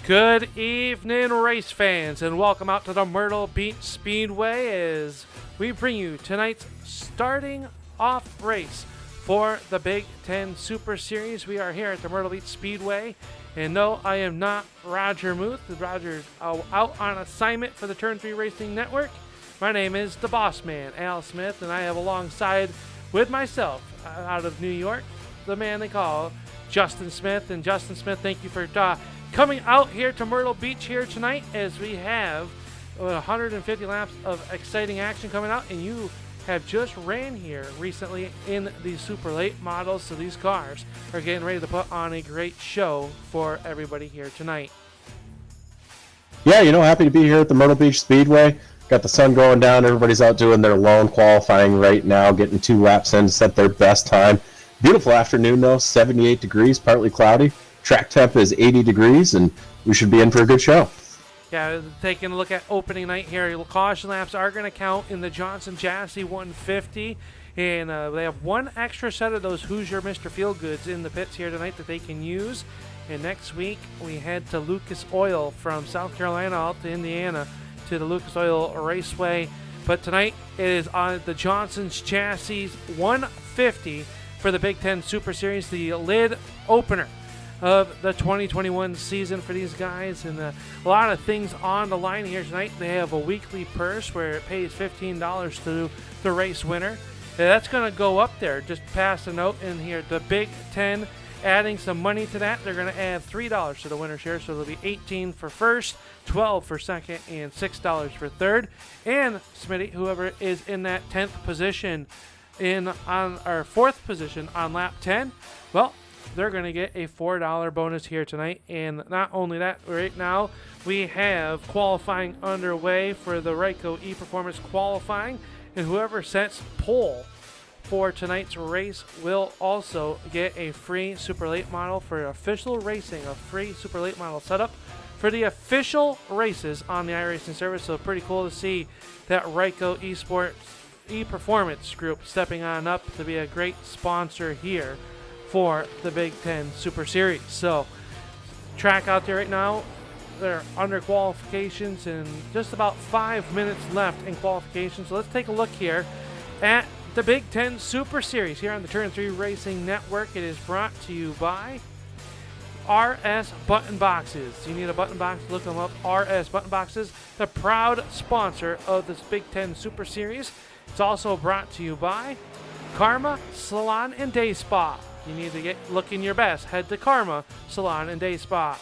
Good evening, race fans, and welcome out to the Myrtle Beach Speedway as we bring you tonight's starting off race for the Big Ten Super Series. We are here at the Myrtle Beach Speedway, and no, I am not Roger Muth. Roger's out on assignment for the Turn 3 Racing Network. My name is the Boss Man, Al Smith, and I have alongside with myself out of New York, the man they call Justin Smith. And Justin Smith, thank you for coming out here to Myrtle Beach here tonight as we have 150 laps of exciting action coming out, and you have just ran here recently in the super late models, so these cars are getting ready to put on a great show for everybody here tonight. Yeah, happy to be here at the Myrtle Beach Speedway. Got the sun going down. Everybody's out doing their lone qualifying right now, getting 2 laps in to set their best time. Beautiful afternoon, though. 78 degrees, partly cloudy. Track temp is 80 degrees, and we should be in for a good show. Yeah, taking a look at opening night here, caution laps are going to count in the Johnson Chassis 150, and they have one extra set of those Hoosier Mr. Feelgoods in the pits here tonight that they can use. And next week, we head to Lucas Oil from South Carolina out to Indiana to the Lucas Oil Raceway. But tonight it is on the Johnson's Chassis 150 for the Big Ten Super Series, the lid opener of the 2021 season for these guys, and a lot of things on the line here tonight. They have a weekly purse where it pays $15 to the race winner. That's going to go up there. Just pass a note in here. The Big Ten adding some money to that. They're going to add $3 to the winner share, so it'll be $18 for first, $12 for second, and $6 for third. And Smitty, whoever is in that 10th position on our 4th position on lap 10, well, they're going to get a $4 bonus here tonight. And not only that, right now we have qualifying underway for the Ryco E-Performance qualifying, and whoever sets pole for tonight's race will also get a free super late model for official racing, a free super late model setup for the official races on the iRacing service. So pretty cool to see that Ryco Esports E-Performance group stepping on up to be a great sponsor here for the Big Ten Super Series. So track out there right now, they're under qualifications and just about 5 minutes left in qualification. So let's take a look here at the Big Ten Super Series here on the Turn 3 Racing Network. It is brought to you by RS Button Boxes. You need a button box, look them up. RS Button Boxes, the proud sponsor of this Big Ten Super Series. It's also brought to you by Karma Salon and Day Spa. You need to get looking your best. Head to Karma Salon and Day Spa.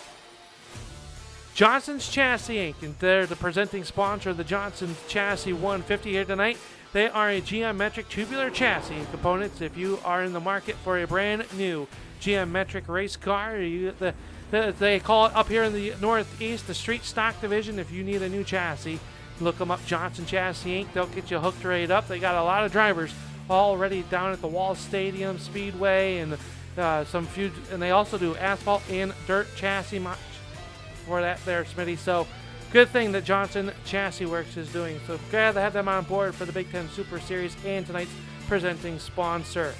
Johnson's Chassis Inc. And they're the presenting sponsor of the Johnson's Chassis 150 here tonight. They are a geometric tubular chassis and components. If you are in the market for a brand new geometric race car, they call it up here in the Northeast the street stock division. If you need a new chassis, look them up, Johnson Chassis Inc. They'll get you hooked right up. They got a lot of drivers already down at the Wall Stadium Speedway, and and they also do asphalt and dirt chassis for that there, Smitty. So good thing that Johnson Chassis Works is doing. So glad to have them on board for the Big Ten Super Series and tonight's presenting sponsor.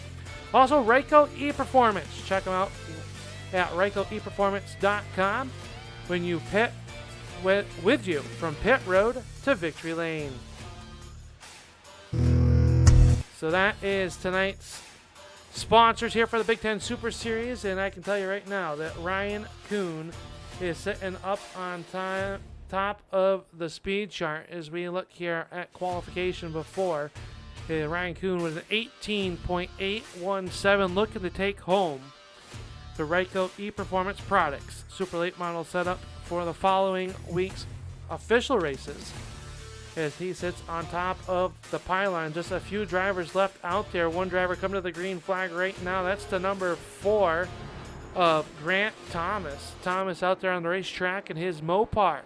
Also, Ryco E-Performance. Check them out at RycoEperformance.com when you pit with you from pit road to victory lane. So that is tonight's sponsors here for the Big Ten Super Series, and I can tell you right now that Ryan Kuhn is sitting up on top of the speed chart as we look here at qualification before. Ryan Kuhn with an 18.817 looking to take home the Ryco E-Performance Products Super Late Model setup for the following week's official races, as he sits on top of the pylon. Just a few drivers left out there. One driver coming to the green flag right now. That's the number 4 of Grant Thomas. Thomas out there on the racetrack in his Mopar.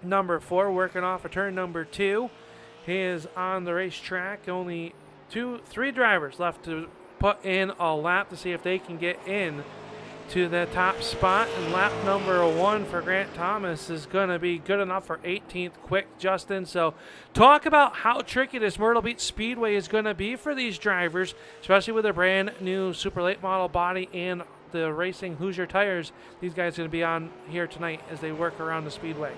Number 4 working off a turn number 2. He is on the racetrack. Only 3 drivers left to put in a lap to see if they can get in to the top spot, and lap number 1 for Grant Thomas is going to be good enough for 18th quick, Justin. So talk about how tricky this Myrtle Beach Speedway is going to be for these drivers, especially with a brand new super late model body and the Racing Hoosier tires these guys are going to be on here tonight as they work around the speedway.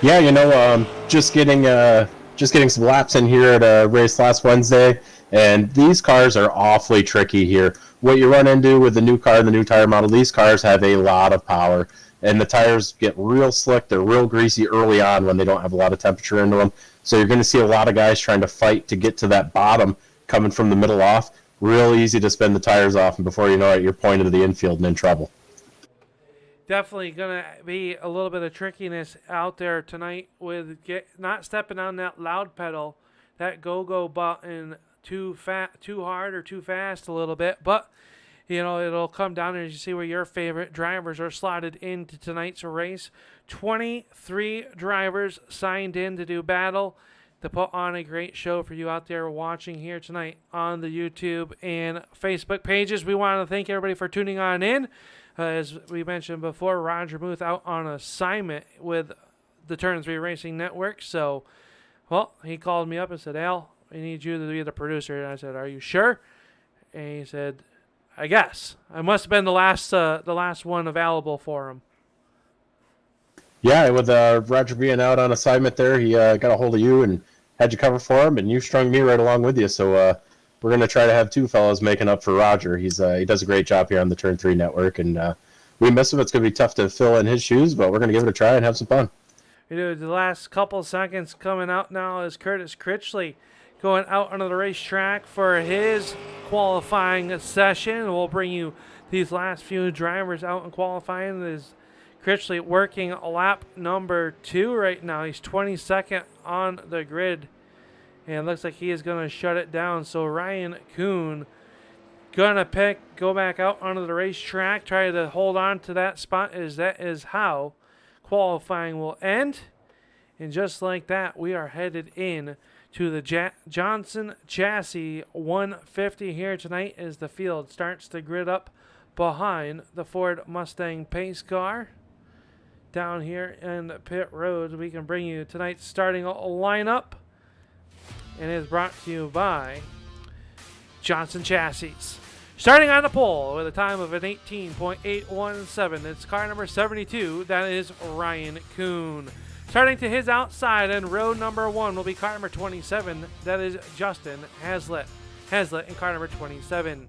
Yeah, just getting some laps in here at a race last Wednesday, and these cars are awfully tricky here. What you run into with the new car, the new tire model, these cars have a lot of power, and the tires get real slick. They're real greasy early on when they don't have a lot of temperature into them. So you're going to see a lot of guys trying to fight to get to that bottom coming from the middle off. Real easy to spin the tires off, and before you know it, you're pointed to the infield and in trouble. Definitely going to be a little bit of trickiness out there tonight with not stepping on that loud pedal, that go-go button too hard or too fast a little bit. But, it'll come down as you see where your favorite drivers are slotted into tonight's race. 23 drivers signed in to do battle to put on a great show for you out there watching here tonight on the YouTube and Facebook pages. We want to thank everybody for tuning on in. As we mentioned before, Roger Muth out on assignment with the Turn 3 Racing Network. So, he called me up and said, Al, we need you to be the producer. And I said, are you sure? And he said, I guess. I must have been the last one available for him. Yeah, with Roger being out on assignment there, he got a hold of you and had you cover for him, and you strung me right along with you. So we're going to try to have two fellows making up for Roger. He does a great job here on the Turn 3 Network, and we miss him. It's going to be tough to fill in his shoes, but we're going to give it a try and have some fun. The last couple seconds coming out now is Curtis Critchley going out onto the racetrack for his qualifying session. We'll bring you these last few drivers out in qualifying. There's Critchley working lap number 2 right now. He's 22nd on the grid. And it looks like he is going to shut it down. So Ryan Kuhn going to go back out onto the racetrack, try to hold on to that spot, as that is how qualifying will end. And just like that, we are headed in to the Johnson Chassis 150 here tonight as the field starts to grid up behind the Ford Mustang pace car. Down here in pit road, we can bring you tonight's starting lineup, and it is brought to you by Johnson Chassis. Starting on the pole with a time of an 18.817, it's car number 72. That is Ryan Kuhn. Starting to his outside in row number 1 will be car number 27. That is Justin Hazlitt. Hazlitt in car number 27.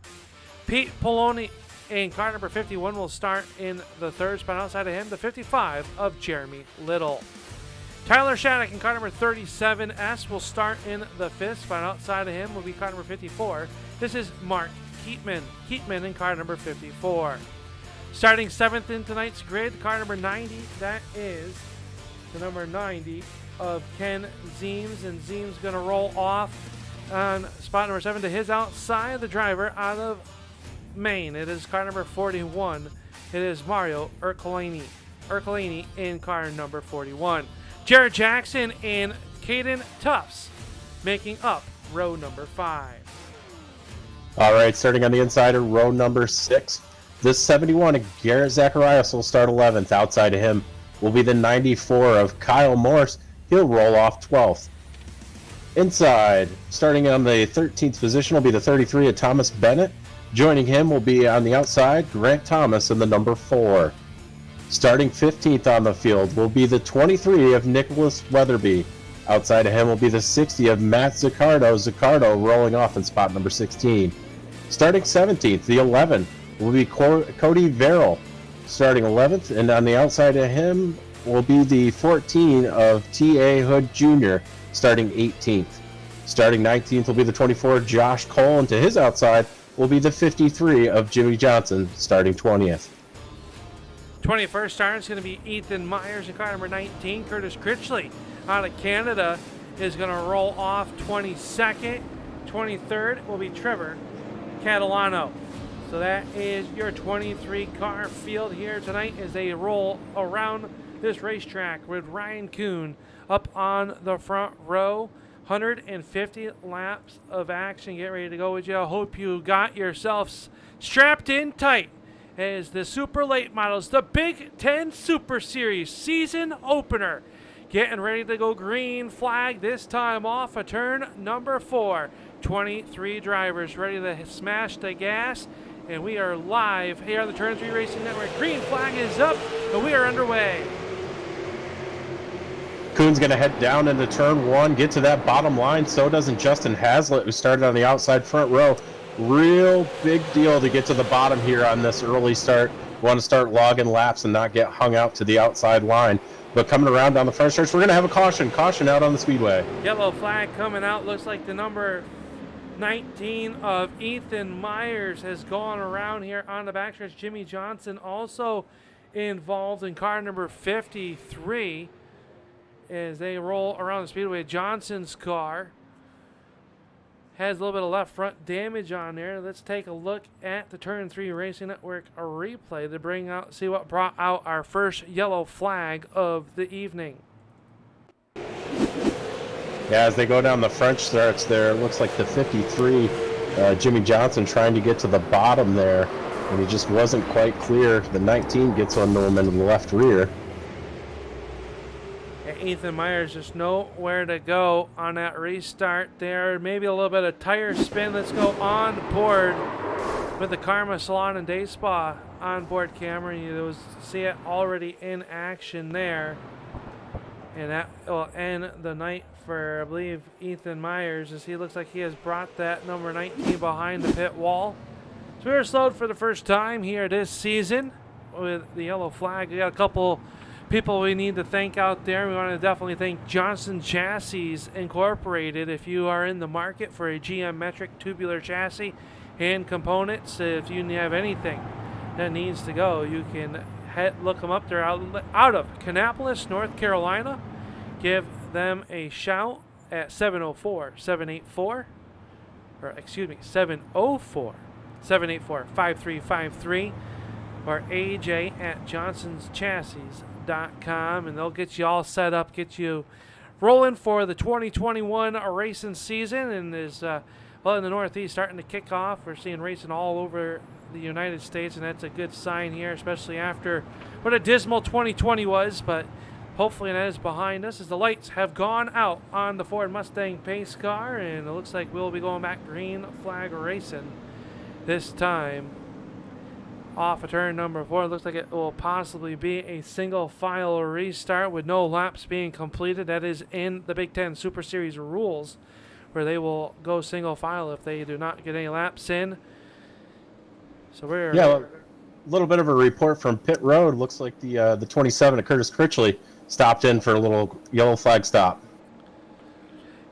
Pete Poloni in car number 51 will start in the third spot. Outside of him, the 55 of Jeremy Little. Tyler Shattuck in car number 37S will start in the fifth spot. Outside of him will be car number 54. This is Mark Keatman. Keatman in car number 54. Starting 7th in tonight's grid, car number 90. That is the number 90 of Ken Zeems. And Zeems going to roll off on spot number 7 to his outside. The driver out of Maine. It is car number 41. It is Mario Ercolini. Ercolini in car number 41. Jared Jackson and Caden Tufts making up row number 5. All right, starting on the inside of row number 6. This 71 of Garrett Zacharias will start 11th. Outside of him will be the 94 of Kyle Morse. He'll roll off 12th. Inside, starting on the 13th position, will be the 33 of Thomas Bennett. Joining him will be on the outside, Grant Thomas in the number 4. Starting 15th on the field will be the 23 of Nicholas Weatherby. Outside of him will be the 60 of Matt Zaccardo. Zaccardo rolling off in spot number 16. Starting 17th, the 11 will be Cody Verrill. Starting 11th, and on the outside of him will be the 14 of T.A. Hood Jr. starting 18th. Starting 19th will be the 24 Josh Cole, and to his outside will be the 53 of Jimmy Johnson starting 20th. 21st starter is going to be Ethan Myers in car number 19. Curtis Critchley out of Canada is going to roll off 22nd. 23rd will be Trevor Catalano. So that is your 23 car field here tonight as they roll around this racetrack with Ryan Kuhn up on the front row. 150 laps of action. Get ready to go with you. I hope you got yourselves strapped in tight as the super late models, the Big Ten Super Series season opener, getting ready to go green flag this time off of turn number 4. 23 drivers ready to smash the gas And we are live here on the Turn 3 Racing Network. Green flag is up, and we are underway. Kuhn's going to head down into turn 1, get to that bottom line. So doesn't Justin Hazlitt, who started on the outside front row. Real big deal to get to the bottom here on this early start. Want to start logging laps and not get hung out to the outside line. But coming around down the front stretch, we're going to have a caution. Caution out on the speedway. Yellow flag coming out. Looks like the number 19 of Ethan Myers has gone around here on the backstretch. Jimmy Johnson also involved in car number 53 as they roll around the speedway. Johnson's car has a little bit of left front damage on there. Let's take a look at the Turn 3 Racing Network replay to bring out, see what brought out our first yellow flag of the evening. Yeah, as they go down the front starts there, it looks like the 53, Jimmy Johnson trying to get to the bottom there, and he just wasn't quite clear. The 19 gets on him into the left rear. And Ethan Myers just nowhere to go on that restart there. Maybe a little bit of tire spin. Let's go on board with the Karma Salon and Day Spa onboard camera. You see it already in action there. And that will end the night for, I believe, Ethan Myers, as he looks like he has brought that number 19 behind the pit wall. So we were slowed for the first time here this season with the yellow flag. We got a couple people we need to thank out there. We want to definitely thank Johnson Chassis Incorporated. If you are in the market for a GM metric tubular chassis and components, if you have anything that needs to go, you can look them up. They're out of Kannapolis, North Carolina. Give them a shout at 704-784, or excuse me, 704-784-5353, or AJ at johnsonschassis.com, and they'll get you all set up, get you rolling for the 2021 racing season. And is well, in the Northeast starting to kick off. We're seeing racing all over the United States, and that's a good sign here, especially after what a dismal 2020 was. But hopefully that is behind us, as the lights have gone out on the Ford Mustang pace car, and it looks like we'll be going back green flag racing this time off of turn number 4. It looks like it will possibly be a single file restart with no laps being completed. That is in the Big Ten Super Series rules, where they will go single file if they do not get any laps in. So we're a little bit of a report from pit road. Looks like the 27 of Curtis Critchley stopped in for a little yellow flag stop.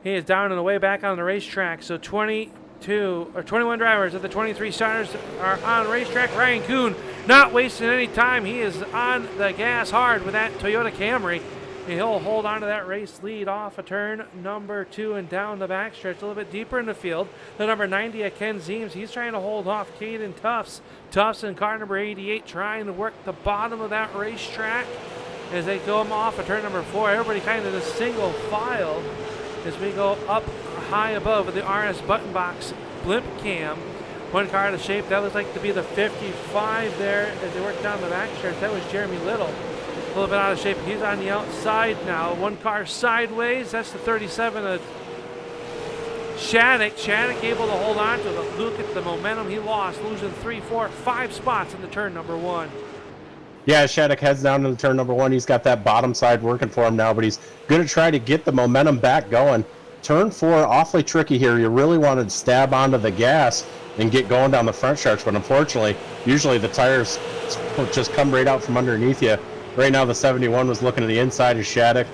He is down and away back on the racetrack. So 21 drivers of the 23 starters are on racetrack. Ryan Kuhn not wasting any time. He is on the gas hard with that Toyota Camry, and he'll hold on to that race lead off of turn number 2 and down the backstretch a little bit deeper in the field. The number 90 of Ken Zeems, he's trying to hold off Caden Tufts. Tufts in car number 88 trying to work the bottom of that racetrack as they go off of turn number 4. Everybody kind of in a single file as we go up high above with the RS button box blimp cam. One car out of shape. That looks like to be the 55 there as they work down the backstretch. That was Jeremy Little. A little bit out of shape. He's on the outside now. One car sideways. That's the 37 of Shattuck. Shattuck able to hold on to it. But look at the momentum he lost, losing 3, 4, 5 spots in the turn number 1. Yeah, Shattuck heads down to the turn number 1. He's got that bottom side working for him now, but he's going to try to get the momentum back going. Turn 4, awfully tricky here. You really wanted to stab onto the gas and get going down the front stretch, but unfortunately, usually the tires just come right out from underneath you. Right now, the 71 was looking to the inside of Shattuck.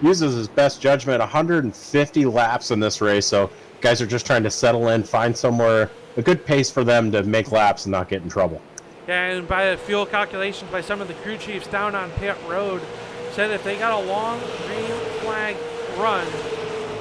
Uses his best judgment, 150 laps in this race, so guys are just trying to settle in, find somewhere, a good pace for them to make laps and not get in trouble. Yeah, and by the fuel calculations by some of the crew chiefs down on pit road, said if they got a long green flag run,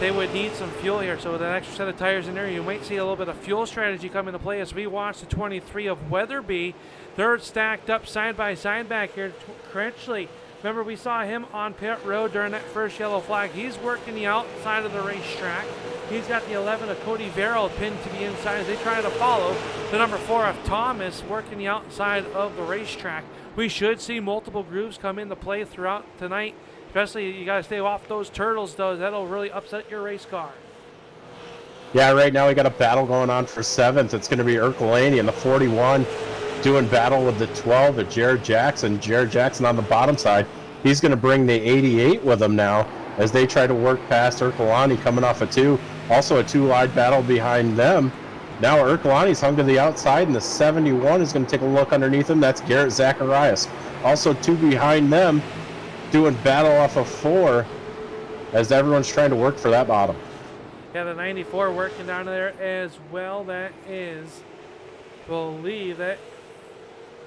they would need some fuel here. So with an extra set of tires in there, you might see a little bit of fuel strategy come into play as we watch the 23 of Weatherby. They're stacked up side by side back here. Critchley, remember we saw him on pit road during that first yellow flag. He's working the outside of the racetrack. He's got the 11 of Cody Verrill pinned to the inside as they try to follow the number 4 of Thomas working the outside of the racetrack. We should see multiple grooves come into play throughout tonight. Especially, you got to stay off those turtles, though. That'll really upset your race car. Yeah, right now we got a battle going on for 7th. It's going to be Ercolani in the 41 doing battle with the 12 at Jared Jackson. Jared Jackson on the bottom side. He's going to bring the 88 with him now as they try to work past Ercolani coming off a 2. Also a 2-wide battle behind them. Now Ercolani's hung to the outside, and the 71 is going to take a look underneath him. That's Garrett Zacharias. Also 2 behind them doing battle off of 4 as everyone's trying to work for that bottom. Yeah, the 94 working down there as well. That is, believe that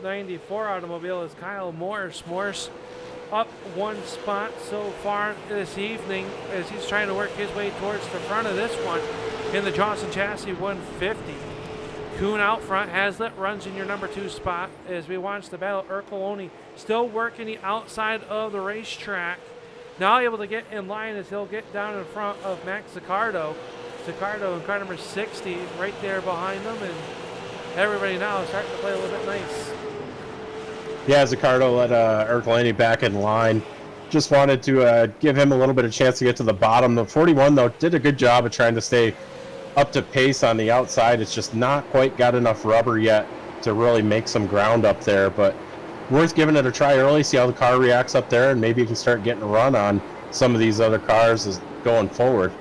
94 automobile is Kyle Morse. Morse up 1 spot so far this evening as he's trying to work his way towards the front of this one in the Johnson Chassis 150. Kuhn out front. Hazlitt runs in your number 2 spot as we watch the battle. Ercolani still working the outside of the racetrack. Now able to get in line as he'll get down in front of Max Zaccardo. Zaccardo in car number 60 right there behind them, and everybody now is starting to play a little bit nice. Yeah, Zaccardo let Ercolani back in line. Just wanted to give him a little bit of chance to get to the bottom. The 41, though, did a good job of trying to stay up to pace on the outside. It's just not quite got enough rubber yet to really make some ground up there, but worth giving it a try early, see how the car reacts up there, and maybe you can start getting a run on some of these other cars as going forward.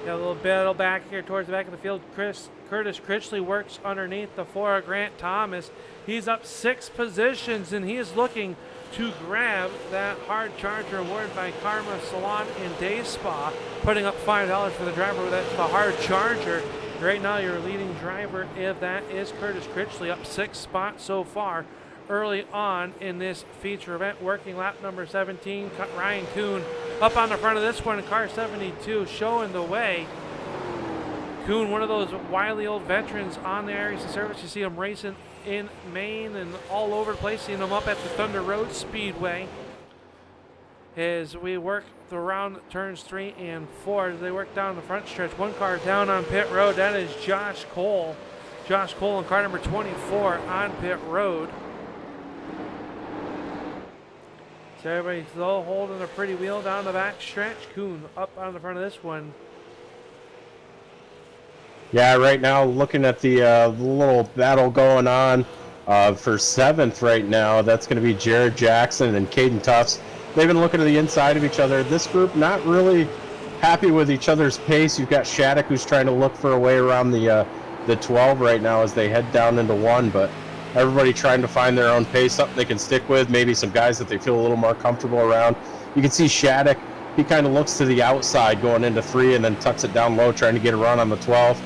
Got a little battle back here towards the back of the field. Curtis Critchley works underneath the 4 of Grant Thomas. He's up 6 positions, and he is looking to grab that hard charger awarded by Karma Salon and Day Spa, putting up $5 for the driver with the hard charger. Right now, your leading driver, if that is Curtis Critchley, up 6 spots so far early on in this feature event. Working lap number 17, Ryan Kuhn up on the front of this one in car 72, showing the way. Kuhn, one of those wily old veterans on the areas of service. You see him racing in Maine and all over the place, seeing him up at the Thunder Road Speedway. As we work around turns 3 and 4, as they work down the front stretch. One car down on pit road, that is Josh Cole. Josh Cole in car number 24 on pit road. So everybody's still holding a pretty wheel down the back stretch. Kuhn up on the front of this one. Yeah, right now looking at the little battle going on for 7th right now. That's going to be Jared Jackson and Caden Tufts. They've been looking to the inside of each other. This group not really happy with each other's pace. You've got Shattuck who's trying to look for a way around the 12 right now as they head down into 1, but everybody trying to find their own pace, something they can stick with, maybe some guys that they feel a little more comfortable around. You can see Shattuck, he kind of looks to the outside going into 3 and then tucks it down low, trying to get a run on the 12.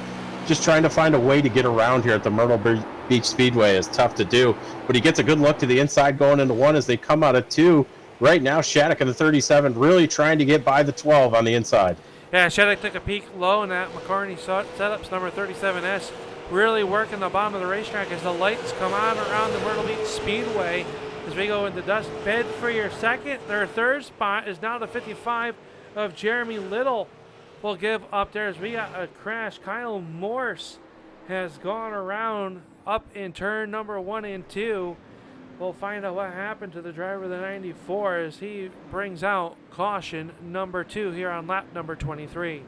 Just trying to find a way to get around here at the Myrtle Beach Speedway is tough to do, but he gets a good look to the inside going into 1 as they come out of 2. Right now, Shattuck in the 37 really trying to get by the 12 on the inside. Yeah, Shattuck took a peek low in that McCarney setups, number 37S. Really working the bottom of the racetrack as the lights come on around the Myrtle Beach Speedway as we go into dust. Bed for your third spot is now the 55 of Jeremy Little will give up there as we got a crash. Kyle Morse has gone around up in turn number 1 and 2. We'll find out what happened to the driver of the 94 as he brings out caution number 2 here on lap number 23.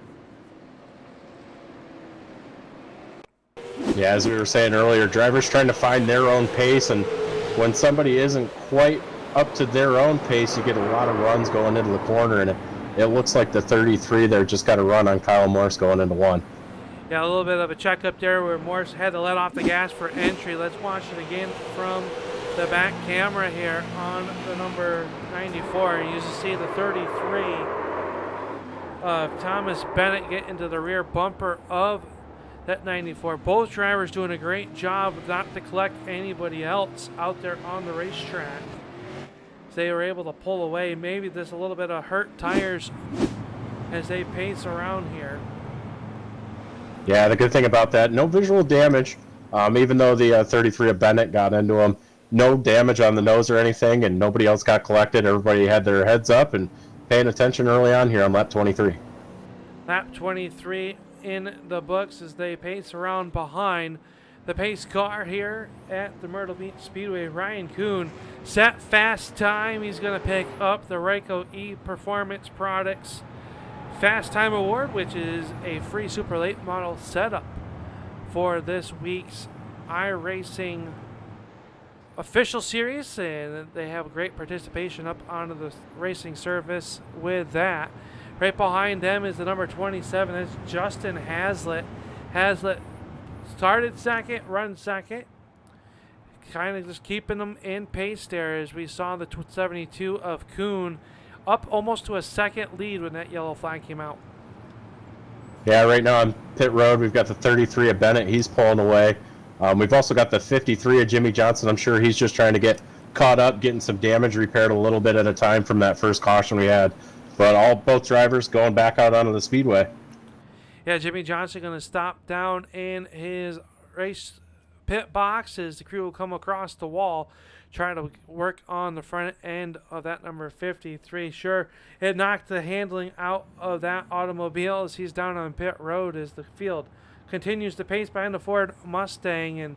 Yeah, as we were saying earlier, drivers trying to find their own pace, and when somebody isn't quite up to their own pace, you get a lot of runs going into the corner, and it looks like the 33 there just got a run on Kyle Morse going into 1. Yeah, a little bit of a check up there where Morse had to let off the gas for entry. Let's watch it again from the back camera here on the number 94. You just see the 33 of Thomas Bennett get into the rear bumper of that 94. Both drivers doing a great job not to collect anybody else out there on the racetrack. They were able to pull away. Maybe there's a little bit of hurt tires as they pace around here. Yeah, the good thing about that, no visual damage. Even though the 33 of Bennett got into him, no damage on the nose or anything, and nobody else got collected. Everybody had their heads up and paying attention early on here on lap 23. Lap 23 in the books as they pace around behind the pace car here at the Myrtle Beach Speedway. Ryan Kuhn set fast time. He's going to pick up the Ryco E Performance Products Fast Time Award, which is a free super late model setup for this week's iRacing official series, and they have great participation up onto the racing service with that. Right behind them is the number 27. That's Justin Hazlitt. Hazlitt started second, run second. Kind of just keeping them in pace there as we saw the 72 of Kuhn up almost to a second lead when that yellow flag came out. Yeah, right now on pit road, we've got the 33 of Bennett. He's pulling away. We've also got the 53 of Jimmy Johnson. I'm sure he's just trying to get caught up, getting some damage repaired a little bit at a time from that first caution we had. But both drivers going back out onto the speedway. Yeah, Jimmy Johnson going to stop down in his race pit box as the crew will come across the wall, trying to work on the front end of that number 53. Sure, it knocked the handling out of that automobile as he's down on pit road as the field continues to pace behind the Ford Mustang. And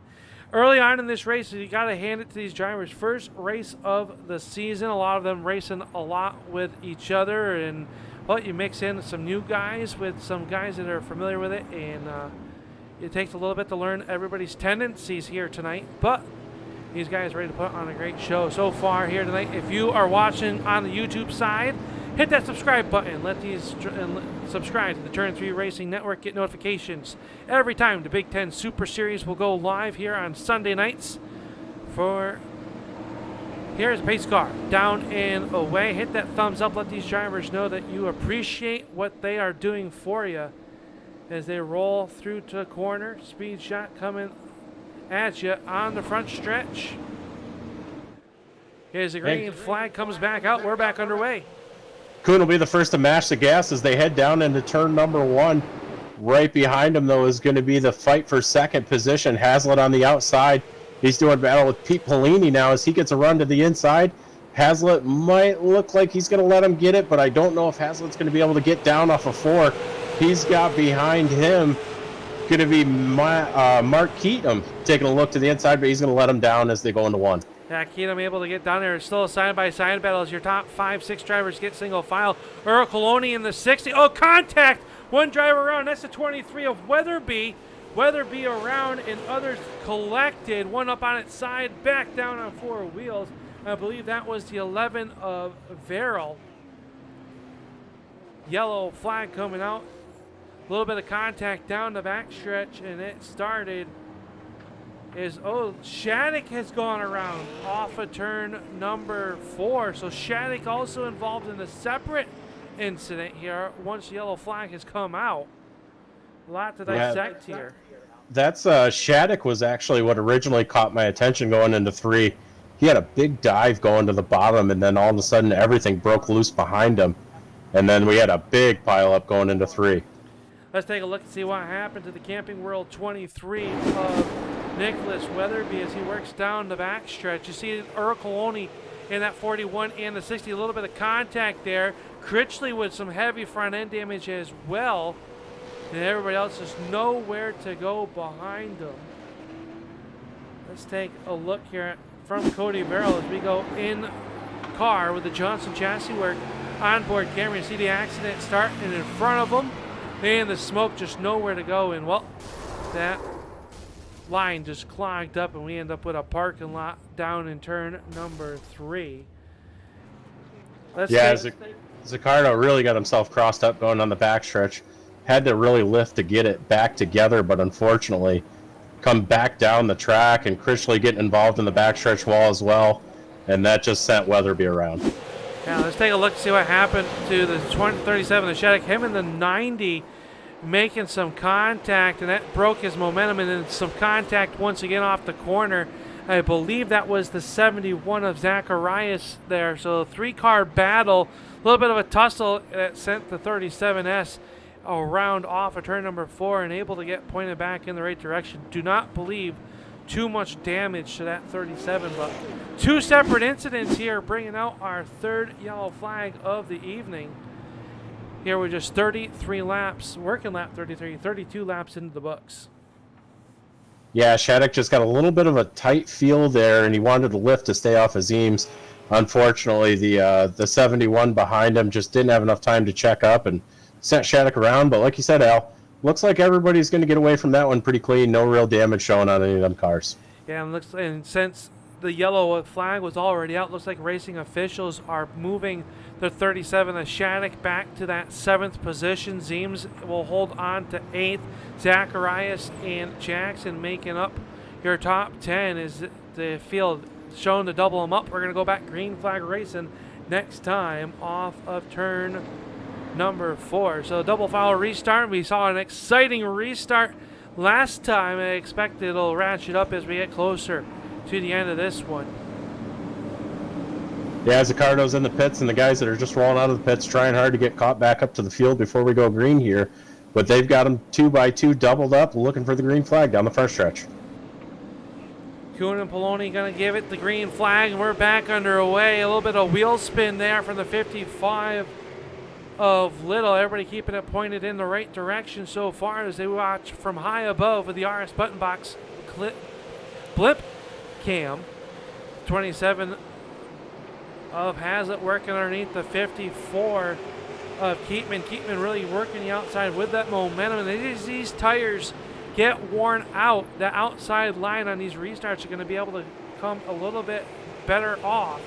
early on in this race, you got to hand it to these drivers. First race of the season, a lot of them racing a lot with each other, and well, you mix in some new guys with some guys that are familiar with it, and it takes a little bit to learn everybody's tendencies here tonight, but these guys are ready to put on a great show so far here tonight. If you are watching on the YouTube side, hit that subscribe button. Subscribe to the Turn 3 Racing Network. Get notifications every time the Big Ten Super Series will go live here on Sunday nights. Here's pace car down and away. Hit that thumbs up. Let these drivers know that you appreciate what they are doing for you as they roll through to the corner. Speed shot coming at you on the front stretch. Here's the green flag comes back out. We're back underway. Kuhn will be the first to mash the gas as they head down into turn number 1. Right behind him, though, is going to be the fight for second position. Hazlitt on the outside. He's doing battle with Pete Polini now as he gets a run to the inside. Hazlitt might look like he's going to let him get it, but I don't know if Hazlitt's going to be able to get down off of 4. He's got behind him going to be Mark Keatum taking a look to the inside, but he's going to let him down as they go into 1. Yeah, Keatum able to get down there. It's still a side-by-side battle as your top 5-6 drivers get single file. Earl Coloni in the 60. Oh, contact! One driver around. That's the 23 of Weatherby. Weatherby around and others collected. One up on its side, back down on 4 wheels. I believe that was the 11 of Verrill. Yellow flag coming out. A little bit of contact down the backstretch, and it started Shattuck has gone around off of turn number 4. So Shattuck also involved in a separate incident here once the yellow flag has come out. A lot to dissect here. That's Shattuck was actually what originally caught my attention going into 3. He had a big dive going to the bottom, and then all of a sudden everything broke loose behind him. And then we had a big pile up going into 3. Let's take a look and see what happened to the Camping World 23 of Nicholas Weatherby as he works down the backstretch. You see Earl Coloni in that 41 and the 60. A little bit of contact there. Critchley with some heavy front end damage as well. And everybody else is nowhere to go behind them. Let's take a look here from Cody Verrill as we go in car with the Johnson chassis work onboard camera. You see the accident starting in front of them. And the smoke just nowhere to go. And, well, that line just clogged up, and we end up with a parking lot down in turn number 3. Zaccardo really got himself crossed up going on the backstretch. Had to really lift to get it back together, but unfortunately come back down the track, and Critchley getting involved in the backstretch wall as well, and that just sent Weatherby around. Yeah, let's take a look and see what happened to the 37, the Shattuck. Him in the 90 making some contact, and that broke his momentum, and then some contact once again off the corner. I believe that was the 71 of Zacharias there. So a 3-car battle, a little bit of a tussle that sent the 37S around off of turn number 4 and able to get pointed back in the right direction. Do not believe too much damage to that 37, but 2 separate incidents here bringing out our 3rd yellow flag of the evening. Here we're just 33 laps, working lap 33, 32 laps into the books. Yeah, Shattuck just got a little bit of a tight feel there, and he wanted to lift to stay off his Eames. Unfortunately, the 71 behind him just didn't have enough time to check up and sent Shattuck around. But like you said, Al, looks like everybody's going to get away from that one pretty clean. No real damage shown on any of them cars. Yeah, and since the yellow flag was already out, looks like racing officials are moving the 37 of Shattuck back to that 7th position. Zeems will hold on to 8th. Zacharias and Jackson making up your top 10 is the field shown to double them up. We're going to go back green flag racing next time off of turn number 4. So double foul restart. We saw an exciting restart last time. I expect it'll ratchet up as we get closer to the end of this one. Yeah, Zaccardo's in the pits, and the guys that are just rolling out of the pits trying hard to get caught back up to the field before we go green here. But they've got them 2 by 2 doubled up, looking for the green flag down the front stretch. Kuhn and Poloni going to give it the green flag, and we're back underway. A little bit of wheel spin there from the 55 of Little. Everybody keeping it pointed in the right direction so far as they watch from high above with the RS button box blip cam. 27 of Hazlitt working underneath the 54 of Keatman. Keatman really working the outside with that momentum. And as these tires get worn out, the outside line on these restarts are going to be able to come a little bit better off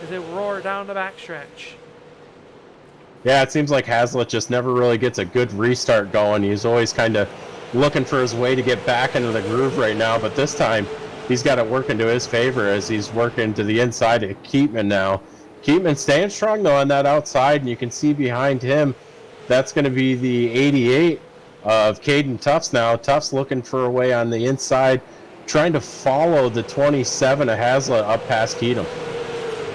as they roar down the backstretch. Yeah, it seems like Hazlitt just never really gets a good restart going. He's always kind of looking for his way to get back into the groove right now, but this time he's got it working to his favor as he's working to the inside of Keatman now. Keatman staying strong though on that outside, and you can see behind him that's going to be the 88 of Caden Tufts now. Tufts looking for a way on the inside, trying to follow the 27 of Hazlitt up past Keaton.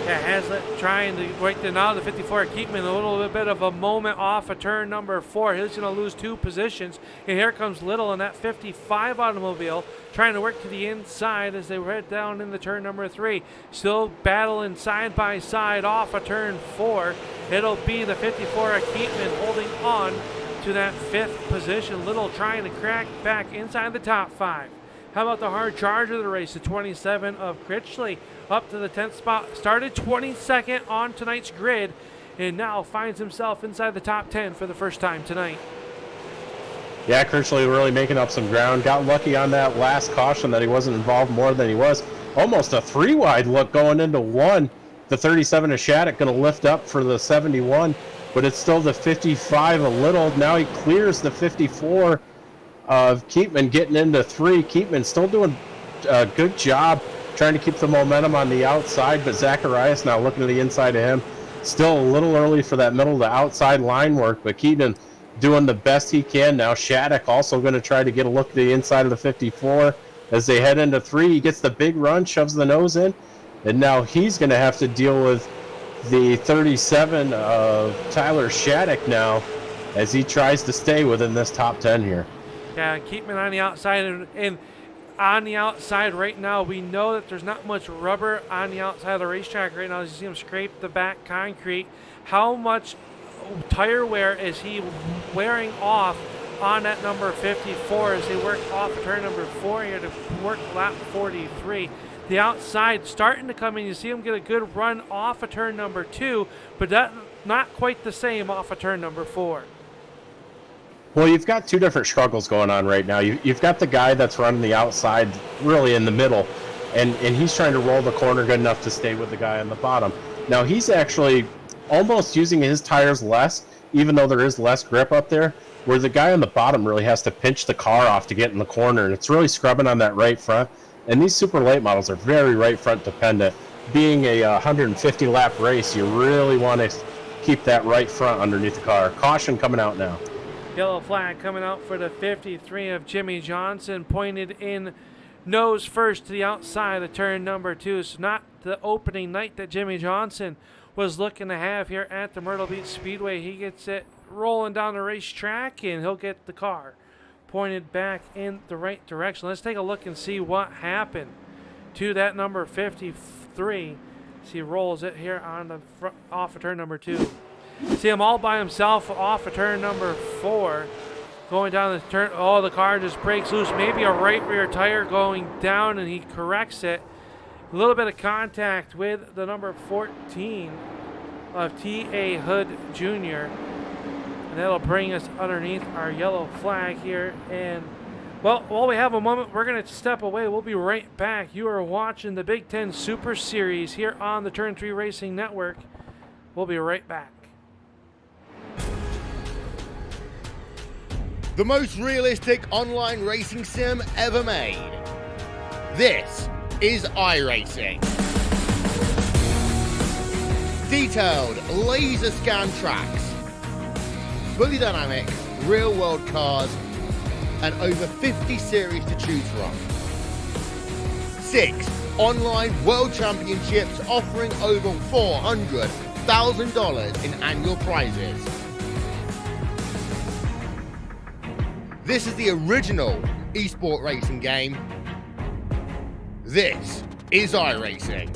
Yeah, Hazlitt trying to right there now. The 54 Keatman, a little bit of a moment off of turn number 4. He's going to lose 2 positions. And here comes Little in that 55 automobile, trying to work to the inside as they head down into turn number 3. Still battling side by side off of turn 4. It'll be the 54 of Keatman holding on to that 5th position. Little trying to crack back inside the top 5. How about the hard charge of the race, the 27 of Critchley up to the 10th spot. Started 22nd on tonight's grid and now finds himself inside the top 10 for the first time tonight. Yeah, Critchley really making up some ground. Got lucky on that last caution that he wasn't involved more than he was. Almost a 3-wide look going into 1. The 37 of Shattuck going to lift up for the 71, but it's still the 55 a Little. Now he clears the 54 of Keatman getting into 3. Keatman still doing a good job trying to keep the momentum on the outside, but Zacharias now looking to the inside of him. Still a little early for that middle to outside line work, but Keaton doing the best he can now. Shattuck also going to try to get a look at the inside of the 54 as they head into 3. He gets the big run, shoves the nose in, and now he's going to have to deal with the 37 of Tyler Shattuck now as he tries to stay within this top 10 here. Yeah, Keatman on the outside, and on the outside right now, we know that there's not much rubber on the outside of the racetrack right now. As you see him scrape the back concrete, how much tire wear is he wearing off on that number 54 as they work off of turn number 4 here to work lap 43. The outside starting to come in. You see him get a good run off of turn number 2, but that not quite the same off of turn number 4. Well, you've got 2 different struggles going on right now. You've got the guy that's running the outside really in the middle, and he's trying to roll the corner good enough to stay with the guy on the bottom. Now, he's actually almost using his tires less, even though there is less grip up there, where the guy on the bottom really has to pinch the car off to get in the corner, and it's really scrubbing on that right front. And these super late models are very right front dependent. Being a 150-lap race, you really want to keep that right front underneath the car. Caution coming out now. Yellow flag coming out for the 53 of Jimmy Johnson, pointed in nose first to the outside of turn number 2. So not the opening night that Jimmy Johnson was looking to have here at the Myrtle Beach Speedway. He gets it rolling down the racetrack, and he'll get the car pointed back in the right direction. Let's take a look and see what happened to that number 53 as he rolls it here on the front, off of turn number 2. See him all by himself off of turn number 4. Going down the turn. Oh, the car just breaks loose. Maybe a right rear tire going down, and he corrects it. A little bit of contact with the number 14 of T.A. Hood Jr. And that'll bring us underneath our yellow flag here. And, well, while we have a moment, we're going to step away. We'll be right back. You are watching the Big Ten Super Series here on the Turn 3 Racing Network. We'll be right back. The most realistic online racing sim ever made. This is iRacing. Detailed laser scan tracks, fully dynamic, real-world cars, and over 50 series to choose from. 6 online world championships offering over $400,000 in annual prizes. This is the original esport racing game. This is iRacing.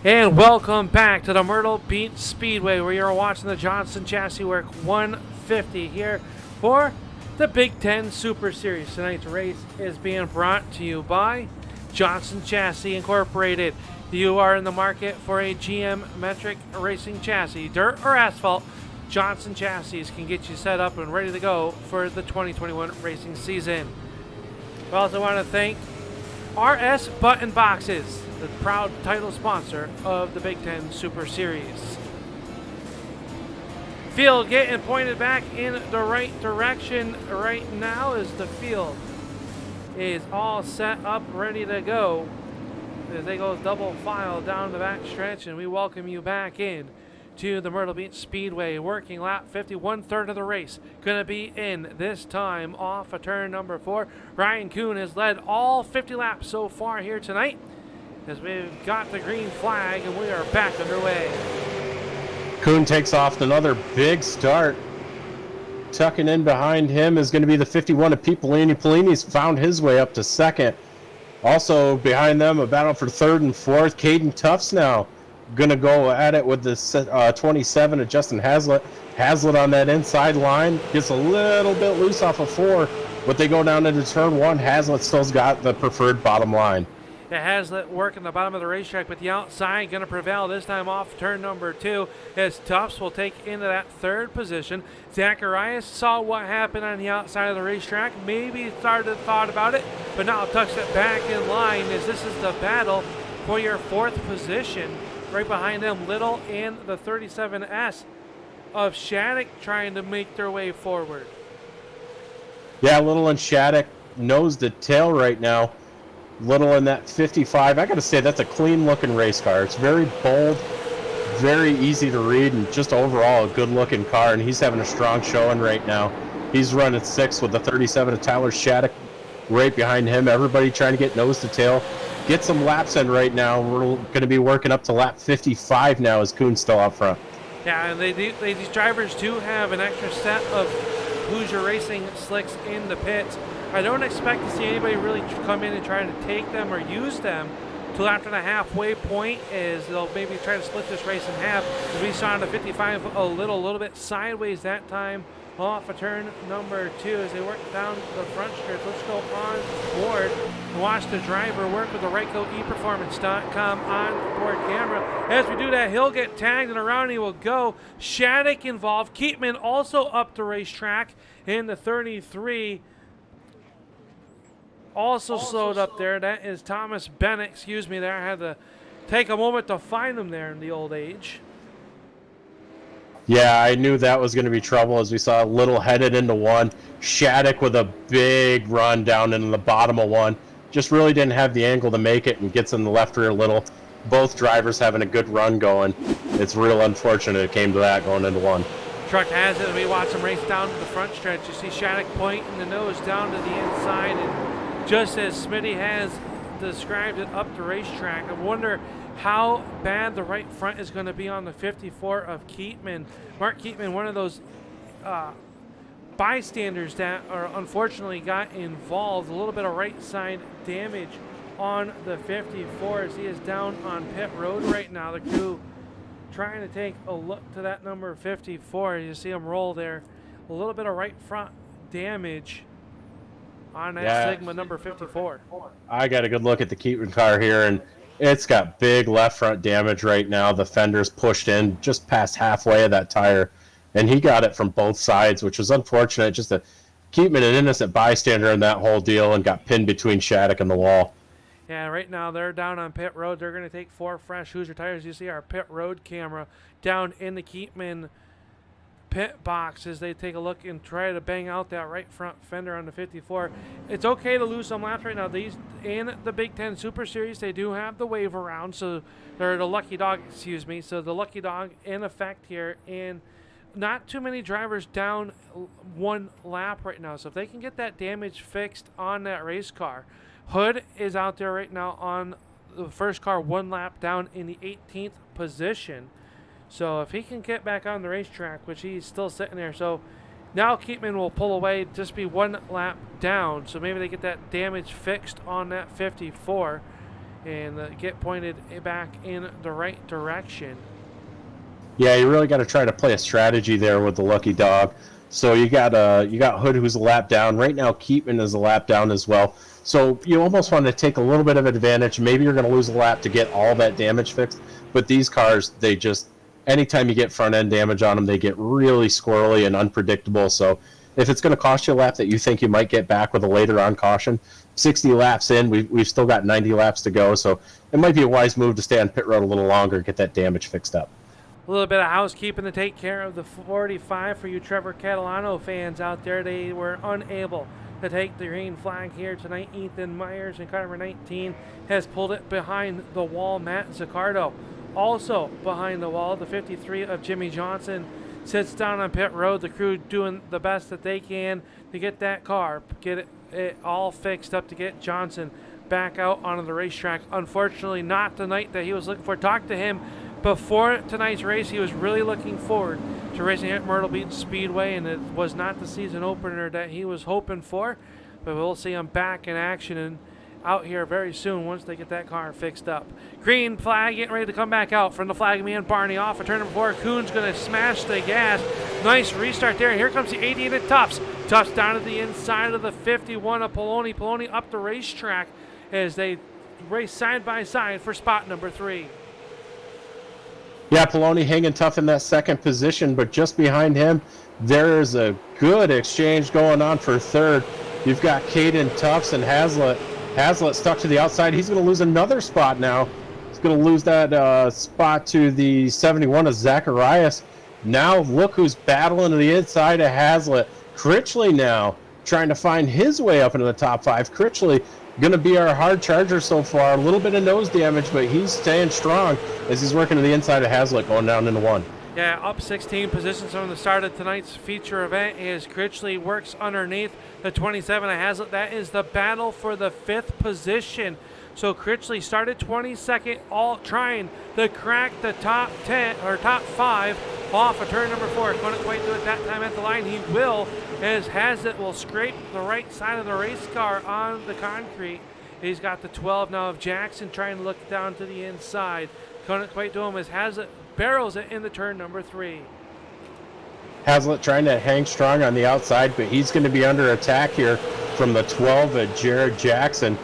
And welcome back to the Myrtle Beach Speedway, where you're watching the Johnson Chassis Work 150 here for the Big Ten Super Series. Tonight's race is being brought to you by Johnson Chassis Incorporated. You are in the market for a GM metric racing chassis, dirt or asphalt. Johnson Chassis can get you set up and ready to go for the 2021 racing season. We also want to thank RS Button Boxes, the proud title sponsor of the Big Ten Super Series. Field getting pointed back in the right direction right now as the field is all set up, ready to go as they go double file down the back stretch, and we welcome you back in to the Myrtle Beach Speedway. Working lap 50, 1/3 of the race going to be in this time off of turn number 4. Ryan Kuhn has led all 50 laps so far here tonight, as we've got the green flag and we are back underway. Kuhn takes off another big start. Tucking in behind him is going to be the 51 of Pippolini. Pellini's found his way up to second. Also behind them, a battle for third and fourth. Caden Tufts now going to go at it with the 27 of Justin Hazlitt. Hazlitt on that inside line gets a little bit loose off of 4, but they go down into turn 1. Hazlitt still's got the preferred bottom line. It has let work in the bottom of the racetrack, but the outside going to prevail this time off turn number 2 as Tufts will take into that third position. Zacharias saw what happened on the outside of the racetrack, maybe thought about it, but now tucks it back in line as this is the battle for your 4th position. Right behind them, Little and the 37S of Shattuck trying to make their way forward. Yeah, Little and Shattuck nose to tail right now. Little in that 55. I got to say, that's a clean-looking race car. It's very bold, very easy to read, and just overall a good-looking car, and he's having a strong showing right now. He's running 6th with the 37 of Tyler Shattuck right behind him. Everybody trying to get nose to tail. Get some laps in right now. We're going to be working up to lap 55 now as Kuhn's still up front. Yeah, and these drivers do have an extra set of Hoosier Racing slicks in the pits. I don't expect to see anybody really come in and try to take them or use them till after the halfway point, as they'll maybe try to split this race in half. As we saw in the 55 a little bit sideways that time off of turn number 2 as they work down the front stretch. Let's go on board and watch the driver work with the RightCoEperformance.com on-board camera. As we do that, he'll get tagged and around he will go. Shattuck involved. Keatman also up the racetrack in the 33. Also slowed up there. That is Thomas Bennett. Excuse me there. I had to take a moment to find him there in the old age. Yeah, I knew that was going to be trouble as we saw Little headed into one. Shattuck with a big run down into the bottom of one. Just really didn't have the angle to make it and gets in the left rear Little. Both drivers having a good run going. It's real unfortunate it came to that going into one. Truck has it. We watch him race down to the front stretch. You see Shattuck pointing the nose down to the inside, and just as Smitty has described it up the racetrack, I wonder how bad the right front is going to be on the 54 of Keatman. Mark Keatman, one of those bystanders that unfortunately got involved. A little bit of right side damage on the 54 as he is down on pit road right now. The crew trying to take a look to that number 54. You see him roll there. A little bit of right front damage on that Sigma number 54. I got a good look at the Keaton car here, and it's got big left front damage right now. The fender's pushed in just past halfway of that tire, and he got it from both sides, which was unfortunate. Just to keep an innocent bystander in that whole deal and got pinned between Shattuck and the wall. Yeah, right now they're down on pit road. They're going to take 4 fresh Hoosier tires. You see our pit road camera down in the Keatman pit box as they take a look and try to bang out that right front fender on the 54. It's okay to lose some laps right now. These in the Big Ten Super Series, they do have the wave around, so they're the lucky dog, so the lucky dog in effect here, and not too many drivers down 1 lap right now. So if they can get that damage fixed on that race car. Hood is out there right now on the first car 1 lap down in the 18th position. So if he can get back on the racetrack, which he's still sitting there, so now Keatman will pull away, just be 1 lap down. So maybe they get that damage fixed on that 54 and get pointed back in the right direction. Yeah, you really got to try to play a strategy there with the lucky dog. So you got Hood, who's a lap down right now. Keatman is a lap down as well. So you almost want to take a little bit of advantage. Maybe you're going to lose a lap to get all that damage fixed. But these cars, they just, anytime you get front end damage on them, they get really squirrely and unpredictable. So if it's going to cost you a lap that you think you might get back with a later on caution, 60 laps in, we've still got 90 laps to go. So it might be a wise move to stay on pit road a little longer and get that damage fixed up. A little bit of housekeeping to take care of the 45 for you Trevor Catalano fans out there. They were unable to take the green flag here tonight. Ethan Myers in car number 19 has pulled it behind the wall. Matt Zaccardo also behind the wall. The 53 of Jimmy Johnson sits down on pit road. The crew doing the best that they can to get that car, get it all fixed up to get Johnson back out onto the racetrack. Unfortunately, not the night that he was looking for. Talked to him before tonight's race. He was really looking forward to racing at Myrtle Beach Speedway, and it was not the season opener that he was hoping for, but we'll see him back in action and out here very soon once they get that car fixed up. Green flag getting ready to come back out from the flag man Barney off of turn number 4. Coon's going to smash the gas. Nice restart there, and here comes the 88 of Tufts. Tufts down to the inside of the 51 of Poloni. Poloni up the racetrack as they race side by side for spot number 3. Yeah, Poloni hanging tough in that second position, but just behind him, there's a good exchange going on for third. You've got Caden Tufts and Hazlitt. Hazlitt stuck to the outside. He's going to lose another spot now. He's going to lose that spot to the 71 of Zacharias. Now look who's battling to the inside of Hazlitt. Critchley now trying to find his way up into the top 5. Critchley going to be our hard charger so far. A little bit of nose damage, but he's staying strong as he's working to the inside of Hazlitt, going down into 1. Yeah, up 16 positions from the start of tonight's feature event as Critchley works underneath the 27 of Hazlitt. That is the battle for the 5th position. So Critchley started 22nd, all trying to crack the top 10 or top 5 off of turn number 4. Couldn't quite do it that time at the line. He will, as Hazlitt will scrape the right side of the race car on the concrete. He's got the 12 now of Jackson trying to look down to the inside. Couldn't quite do him as Hazlitt barrels it into turn number 3. Hazlitt trying to hang strong on the outside, but he's going to be under attack here from the 12 of Jared Jackson.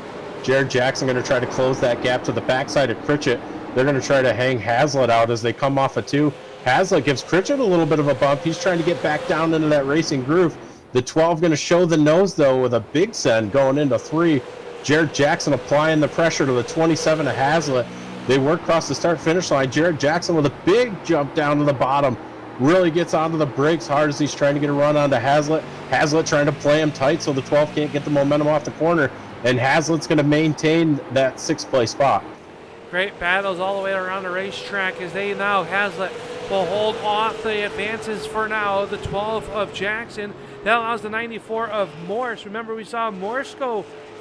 Jared Jackson going to try to close that gap to the backside of Critchett. They're going to try to hang Hazlitt out as they come off of 2. Hazlitt gives Critchett a little bit of a bump. He's trying to get back down into that racing groove. The 12 going to show the nose, though, with a big send going into 3. Jared Jackson applying the pressure to the 27 of Hazlitt. They work across the start-finish line. Jared Jackson with a big jump down to the bottom. really gets onto the brakes hard as he's trying to get a run onto Hazlitt. Hazlitt trying to play him tight so the 12 can't get the momentum off the corner, and Hazlitt's going to maintain that 6th place spot. Great battles all the way around the racetrack as they now, Hazlitt will hold off the advances for now. The 12 of Jackson. That allows the 94 of Morse. Remember, we saw Morse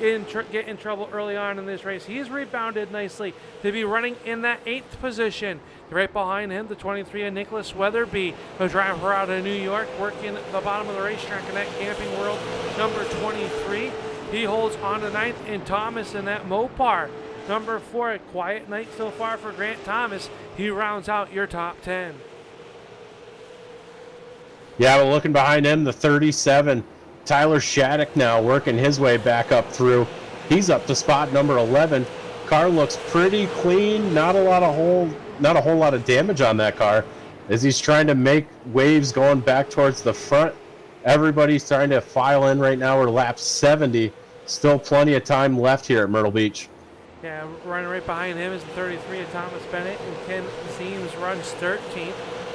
get in trouble early on in this race. He's rebounded nicely to be running in that 8th position. Right behind him, the 23 of Nicholas Weatherby, a driver out of New York, working the bottom of the racetrack in that Camping World number 23. He holds on to 9th, and Thomas in that Mopar. Number 4, a quiet night so far for Grant Thomas. He rounds out your top 10. Yeah, but looking behind him, the 37, Tyler Shattuck now working his way back up through. He's up to spot number 11. Car looks pretty clean. Not a whole lot of damage on that car as he's trying to make waves going back towards the front. Everybody's trying to file in right now. We're lap 70. Still plenty of time left here at Myrtle Beach. Yeah, running right behind him is the 33 of Thomas Bennett, and Ken Seams runs 13th.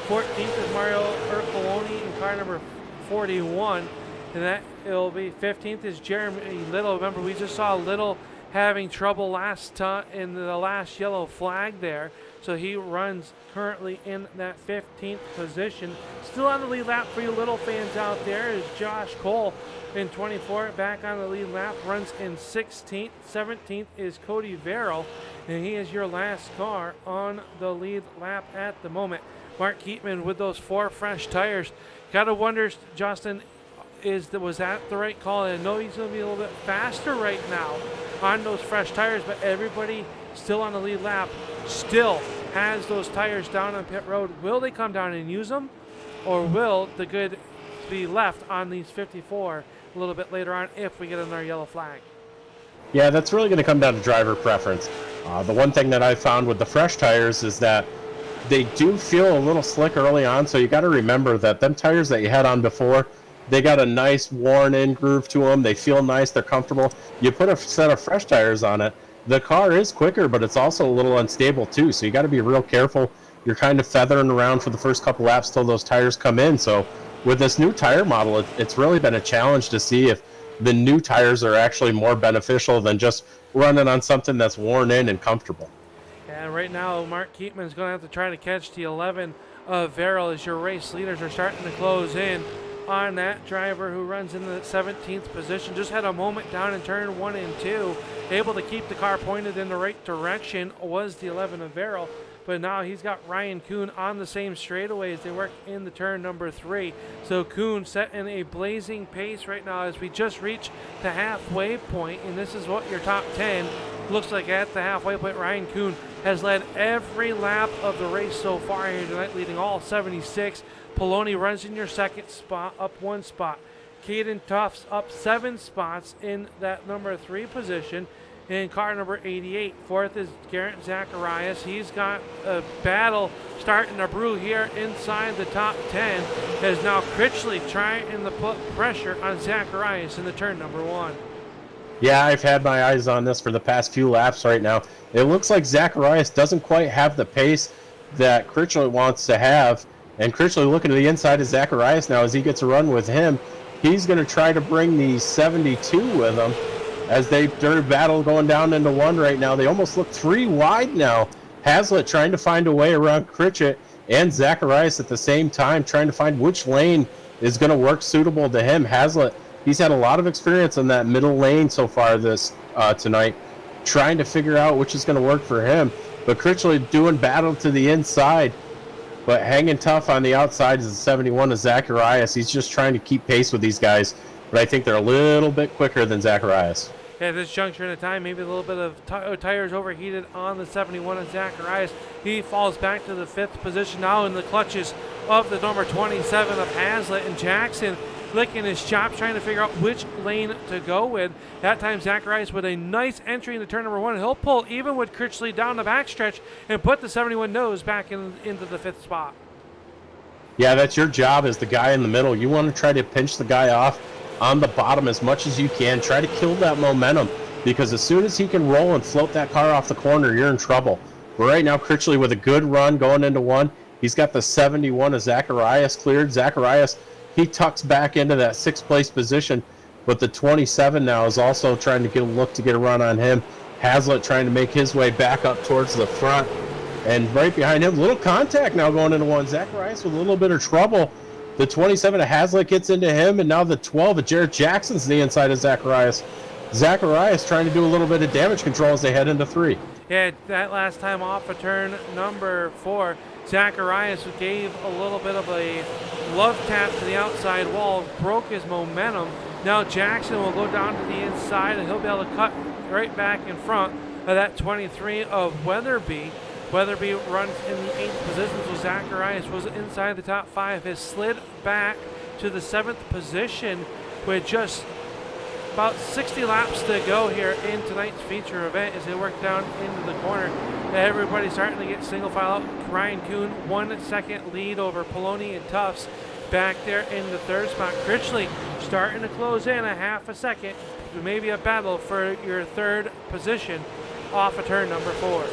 14th is Mario Ercoloni in car number 41, and that it'll be 15th is Jeremy Little. Remember, we just saw Little having trouble last time in the last yellow flag there, so he runs currently in that 15th position. Still on the lead lap for you Little fans out there is Josh Cole in 24, back on the lead lap, runs in 16th. 17th is Cody Verrill, and he is your last car on the lead lap at the moment. Mark Keatman with those 4 fresh tires. Gotta wonder, Justin, was that the right call? I know he's going to be a little bit faster right now on those fresh tires, but everybody still on the lead lap still has those tires down on pit road. Will they come down and use them, or will the good be left on these 54 a little bit later on if we get another yellow flag? Yeah, that's really going to come down to driver preference. The one thing that I found with the fresh tires is that they do feel a little slick early on, so you got to remember that them tires that you had on before, they got a nice worn-in groove to them. They feel nice. They're comfortable. You put a set of fresh tires on it, the car is quicker, but it's also a little unstable too, so you got to be real careful. You're kind of feathering around for the first couple laps till those tires come in. So with this new tire model, it's really been a challenge to see if the new tires are actually more beneficial than just running on something that's worn in and comfortable. And right now, Mark Keatman is going to have to try to catch the 11 of Verrill as your race leaders are starting to close in on that driver who runs in the 17th position. Just had a moment down in turn 1 and 2. Able to keep the car pointed in the right direction was the 11 of Verrill. But now he's got Ryan Kuhn on the same straightaway as they work in the turn number 3. So Kuhn setting a blazing pace right now as we just reached the halfway point, and this is what your top 10 looks like at the halfway point. Ryan Kuhn has led every lap of the race so far here tonight, leading all 76. Poloni runs in your second spot, up 1 spot. Caden Tufts up 7 spots in that number 3 position. In car number 88, 4th is Garrett Zacharias. He's got a battle starting to brew here inside the top 10 as now Critchley trying to put pressure on Zacharias in the turn number 1. Yeah, I've had my eyes on this for the past few laps right now. It looks like Zacharias doesn't quite have the pace that Critchley wants to have. And Critchley looking to the inside of Zacharias now as he gets a run with him. He's going to try to bring the 72 with him as they're battle going down into 1 right now. They almost look 3 wide now. Hazlitt trying to find a way around Critchley and Zacharias at the same time, trying to find which lane is going to work suitable to him. Hazlitt, he's had a lot of experience in that middle lane so far this tonight, trying to figure out which is going to work for him. But Critchley doing battle to the inside, but hanging tough on the outside is the 71 of Zacharias. He's just trying to keep pace with these guys, but I think they're a little bit quicker than Zacharias. At this juncture in the time, maybe a little bit of tires overheated on the 71 of Zacharias. He falls back to the 5th position now in the clutches of the number 27 of Hazlitt, and Jackson licking his chops, trying to figure out which lane to go with. That time, Zacharias with a nice entry into turn number 1. He'll pull even with Critchley down the backstretch and put the 71 nose back into the 5th spot. Yeah, that's your job as the guy in the middle. You want to try to pinch the guy off on the bottom as much as you can. Try to kill that momentum, because as soon as he can roll and float that car off the corner, you're in trouble. But right now, Critchley with a good run going into 1. He's got the 71 of Zacharias cleared. Zacharias, he tucks back into that 6th place position, but the 27 now is also trying to get a run on him. Hazlitt trying to make his way back up towards the front. And right behind him, little contact now going into one. Zacharias with a little bit of trouble. The 27 of Hazlitt gets into him, and now the 12 of Jared Jackson's the inside of Zacharias. Zacharias trying to do a little bit of damage control as they head into 3. Yeah, that last time off of turn number 4, Zacharias gave a little bit of a love tap to the outside wall, broke his momentum. Now Jackson will go down to the inside, and he'll be able to cut right back in front of that 23 of Weatherby. Weatherby runs in the 8th position, so Zacharias was inside the top 5, has slid back to the 7th position with just about 60 laps to go here in tonight's feature event as they work down into the corner. Everybody's starting to get single file out. Ryan Kuhn, 1 second lead over Poloni and Tufts back there in the 3rd spot. Critchley starting to close in a half a second. Maybe a battle for your 3rd position off of turn number 4.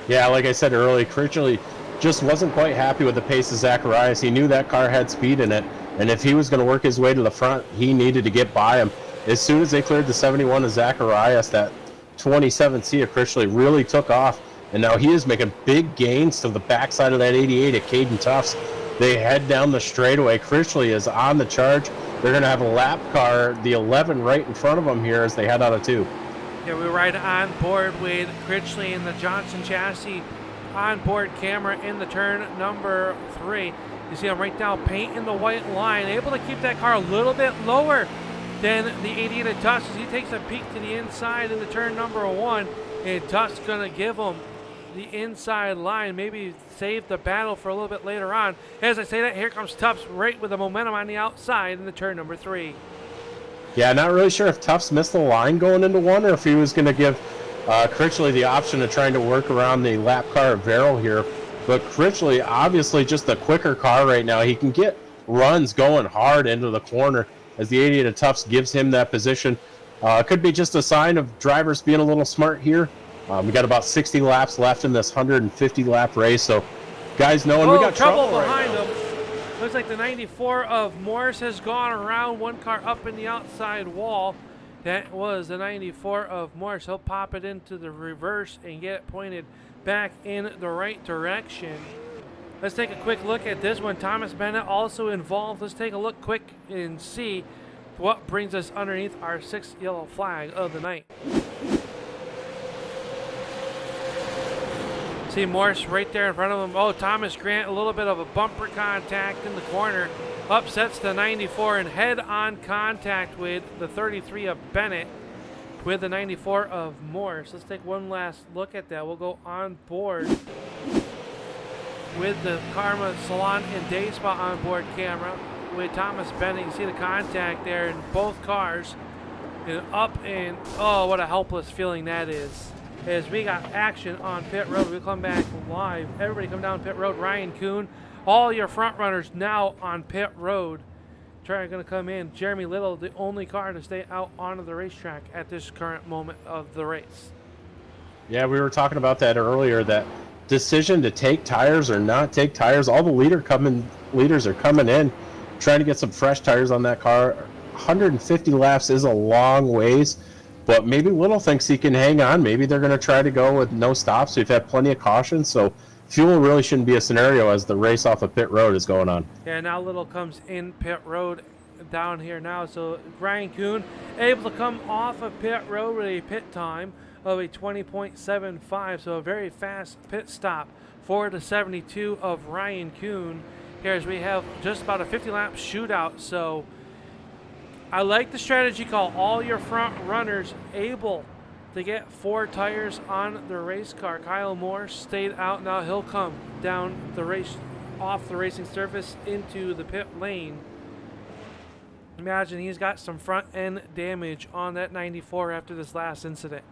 Yeah, like I said earlier, Critchley just wasn't quite happy with the pace of Zacharias. He knew that car had speed in it, and if he was going to work his way to the front, he needed to get by him. As soon as they cleared the 71 of Zacharias, that 27C of Critchley really took off, and now he is making big gains to the backside of that 88 at Caden Tufts. They head down the straightaway. Critchley is on the charge. They're going to have a lap car, the 11, right in front of them here as they head out of 2. Yeah, we ride on board with Critchley and the Johnson chassis onboard camera in the turn number 3. You see him right now painting the white line, able to keep that car a little bit lower than the 88 of Tufts as he takes a peek to the inside in the turn number 1, and Tufts going to give him the inside line, maybe save the battle for a little bit later on. As I say that, here comes Tufts right with the momentum on the outside in the turn number 3. Yeah, not really sure if Tufts missed the line going into 1 or if he was going to give Critchley the option of trying to work around the lap car at Verrill here. But Critchley, obviously just a quicker car right now. He can get runs going hard into the corner as the 88 of Tufts gives him that position. Could be just a sign of drivers being a little smart here. We got about 60 laps left in this 150-lap race, so guys knowing we got trouble behind right him. Looks like the 94 of Morris has gone around, one car up in the outside wall. That was the 94 of Morris. He'll pop it into the reverse and get it pointed back in the right direction. Let's take a quick look at this one. Thomas Bennett also involved. Let's take a look quick and see what brings us underneath our 6th yellow flag of the night. See Morris right there in front of him. Oh, Thomas Grant, a little bit of a bumper contact in the corner. Upsets the 94 and head-on contact with the 33 of Bennett with the 94 of Morris. Let's take one last look at that. We'll go on board with the Karma Salon and Day Spa onboard camera with Thomas Bennett. You see the contact there in both cars. And up and, oh, what a helpless feeling that is. As we got action on pit road, we come back live. Everybody come down pit road. Ryan Kuhn, all your front runners now on pit road. Trying to come in. Jeremy Little, the only car to stay out onto the racetrack at this current moment of the race. Yeah, we were talking about that earlier, that decision to take tires or not take tires. All the leaders are coming in, trying to get some fresh tires on that car. 150 laps is a long ways. But maybe Little thinks he can hang on. Maybe they're going to try to go with no stops. We've had plenty of caution, so fuel really shouldn't be a scenario as the race off of pit road is going on. Yeah, now Little comes in pit road down here now. So Ryan Kuhn able to come off of pit road with a pit time of a 20.75. So a very fast pit stop for the 72 of Ryan Kuhn. Here as we have just about a 50-lap shootout. So I like the strategy call. All your front runners able to get 4 tires on the race car. Kyle Moore stayed out. Now he'll come down the race, off the racing surface into the pit lane. Imagine he's got some front end damage on that 94 after this last incident.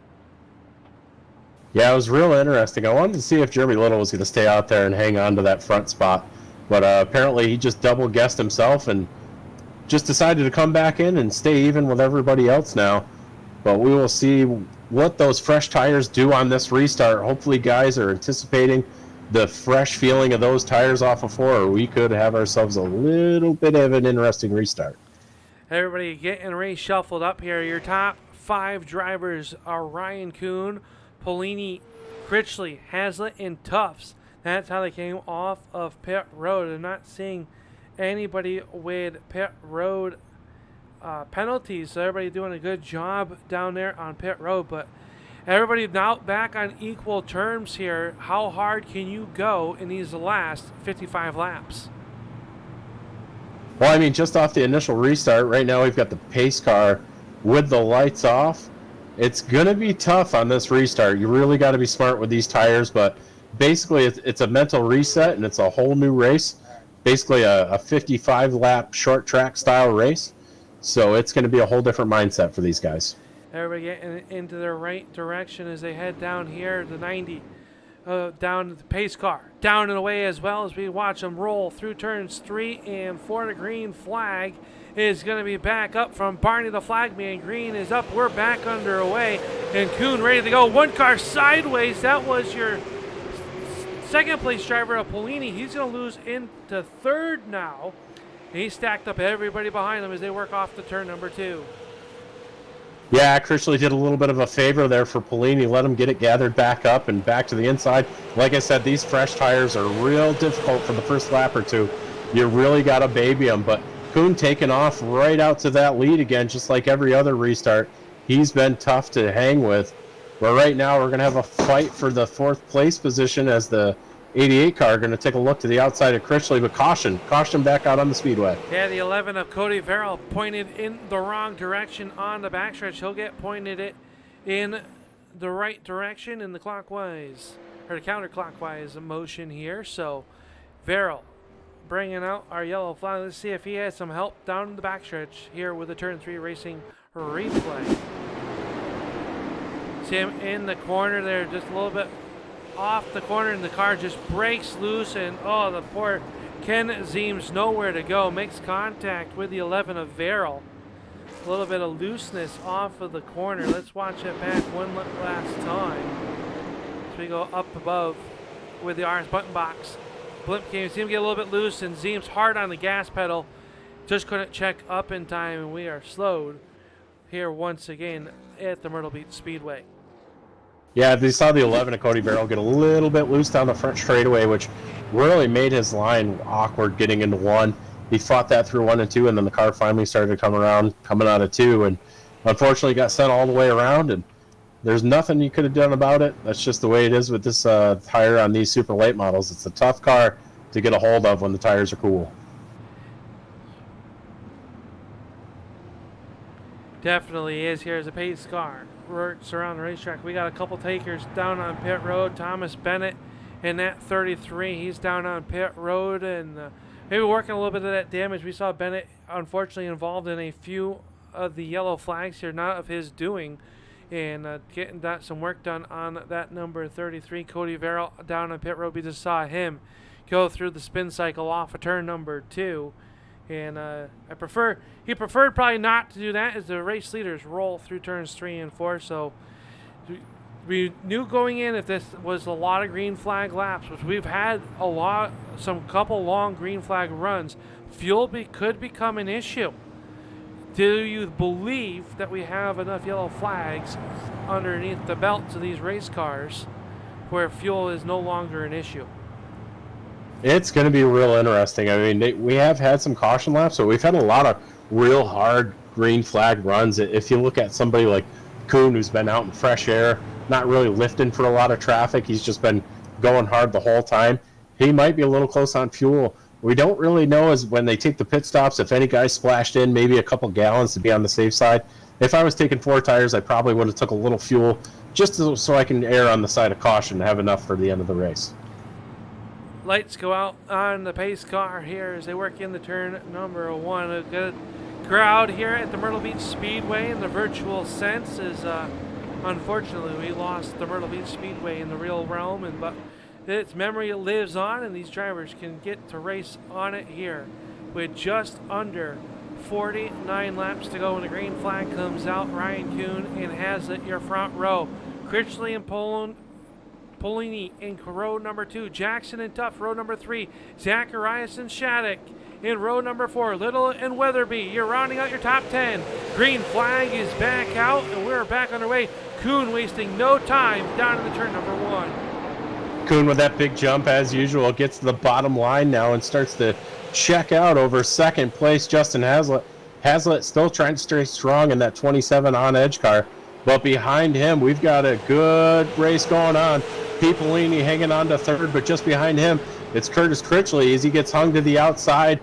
Yeah, it was real interesting. I wanted to see if Jeremy Little was going to stay out there and hang on to that front spot. But apparently he just double guessed himself and just decided to come back in and stay even with everybody else now. But we will see what those fresh tires do on this restart. Hopefully guys are anticipating the fresh feeling of those tires off of 4, or we could have ourselves a little bit of an interesting restart. Everybody getting reshuffled up here. Your top 5 drivers are Ryan Kuhn, Polini, Critchley, Hazlitt, and Tufts. That's how they came off of pit road. I'm not seeing anybody with pit road penalties, so everybody doing a good job down there on pit road. But everybody now back on equal terms here. How hard can you go in these last 55 laps? Well, I mean, just off the initial restart, right now we've got the pace car with the lights off. It's going to be tough on this restart. You really got to be smart with these tires, but basically it's a mental reset, and it's a whole new race. Basically a 55-lap short track style race. So it's going to be a whole different mindset for these guys. Everybody getting into the right direction as they head down here, the 90. Down the pace car, down and away as well as we watch them roll through turns 3 and 4. The green flag is going to be back up from Barney the flagman. Green is up. We're back underway. And Kuhn ready to go. One car sideways. That was your second place driver of Polini. He's going to lose into third now. And he stacked up everybody behind him as they work off the turn number 2. Yeah, Critchley did a little bit of a favor there for Polini, let him get it gathered back up and back to the inside. Like I said, these fresh tires are real difficult for the first lap or two. You really got to baby them, but Kuhn taking off right out to that lead again, just like every other restart. He's been tough to hang with. But right now we're going to have a fight for the 4th place position as the 88 car going to take a look to the outside of Critchley, but caution back out on the speedway. Yeah, the 11 of Cody Verrill pointed in the wrong direction on the backstretch. He'll get pointed it in the right direction in the clockwise, or the counterclockwise motion here. So Verrill bringing out our yellow flag. Let's see if he has some help down in the backstretch here with the turn 3 racing replay. See him in the corner there, just a little bit off the corner, and the car just breaks loose, and oh, the poor Ken seems nowhere to go. Makes contact with the 11 of Verrill. A little bit of looseness off of the corner. Let's watch it back one last time. So we go up above with the RS button box. Blimp came, see him get a little bit loose, and Zeem's hard on the gas pedal. Just couldn't check up in time, and we are slowed here once again at the Myrtle Beach Speedway. Yeah, they saw the 11 of Cody Verrill get a little bit loose down the front straightaway, which really made his line awkward getting into 1. He fought that through 1 and 2, and then the car finally started to come around, coming out of 2, and unfortunately got sent all the way around, and there's nothing you could have done about it. That's just the way it is with this tire on these super late models. It's a tough car to get a hold of when the tires are cool. Definitely is. Here's a pace car. Works around the racetrack. We got a couple takers down on pit road. Thomas Bennett in that 33. He's down on pit road and maybe working a little bit of that damage. We saw Bennett unfortunately involved in a few of the yellow flags here, not of his doing, and getting that some work done on that number 33. Cody Verrill down on pit road. We just saw him go through the spin cycle off of turn number 2. And he preferred probably not to do that as the race leaders roll through turns 3 and 4. So we knew going in if this was a lot of green flag laps, which we've had some couple long green flag runs, fuel could become an issue. Do you believe that we have enough yellow flags underneath the belts of these race cars where fuel is no longer an issue? It's going to be real interesting. I mean, we have had some caution laps, but we've had a lot of real hard green flag runs. If you look at somebody like Kuhn, who's been out in fresh air, not really lifting for a lot of traffic, he's just been going hard the whole time. He might be a little close on fuel. We don't really know is when they take the pit stops, if any guys splashed in maybe a couple gallons to be on the safe side. If I was taking 4 tires, I probably would have took a little fuel just so I can err on the side of caution and have enough for the end of the race. Lights go out on the pace car here as they work in the turn number 1. A good crowd here at the Myrtle Beach Speedway in the virtual sense is unfortunately we lost the Myrtle Beach Speedway in the real realm, but its memory lives on, and these drivers can get to race on it here with just under 49 laps to go when the green flag comes out. Ryan Kuhn and Hazlitt your front row. Critchley and Polini in row number 2. Jackson and Tuff, row number 3. Zacharias and Shattuck in row number 4. Little and Weatherby, you're rounding out your top 10. Green flag is back out, and we're back underway. Kuhn wasting no time down in the turn number 1. Kuhn with that big jump as usual gets to the bottom line now and starts to check out over second place Justin Hazlitt. Hazlitt still trying to stay strong in that 27 on edge car, but behind him we've got a good race going on. Pipolini hanging on to third, but just behind him it's Curtis Critchley as he gets hung to the outside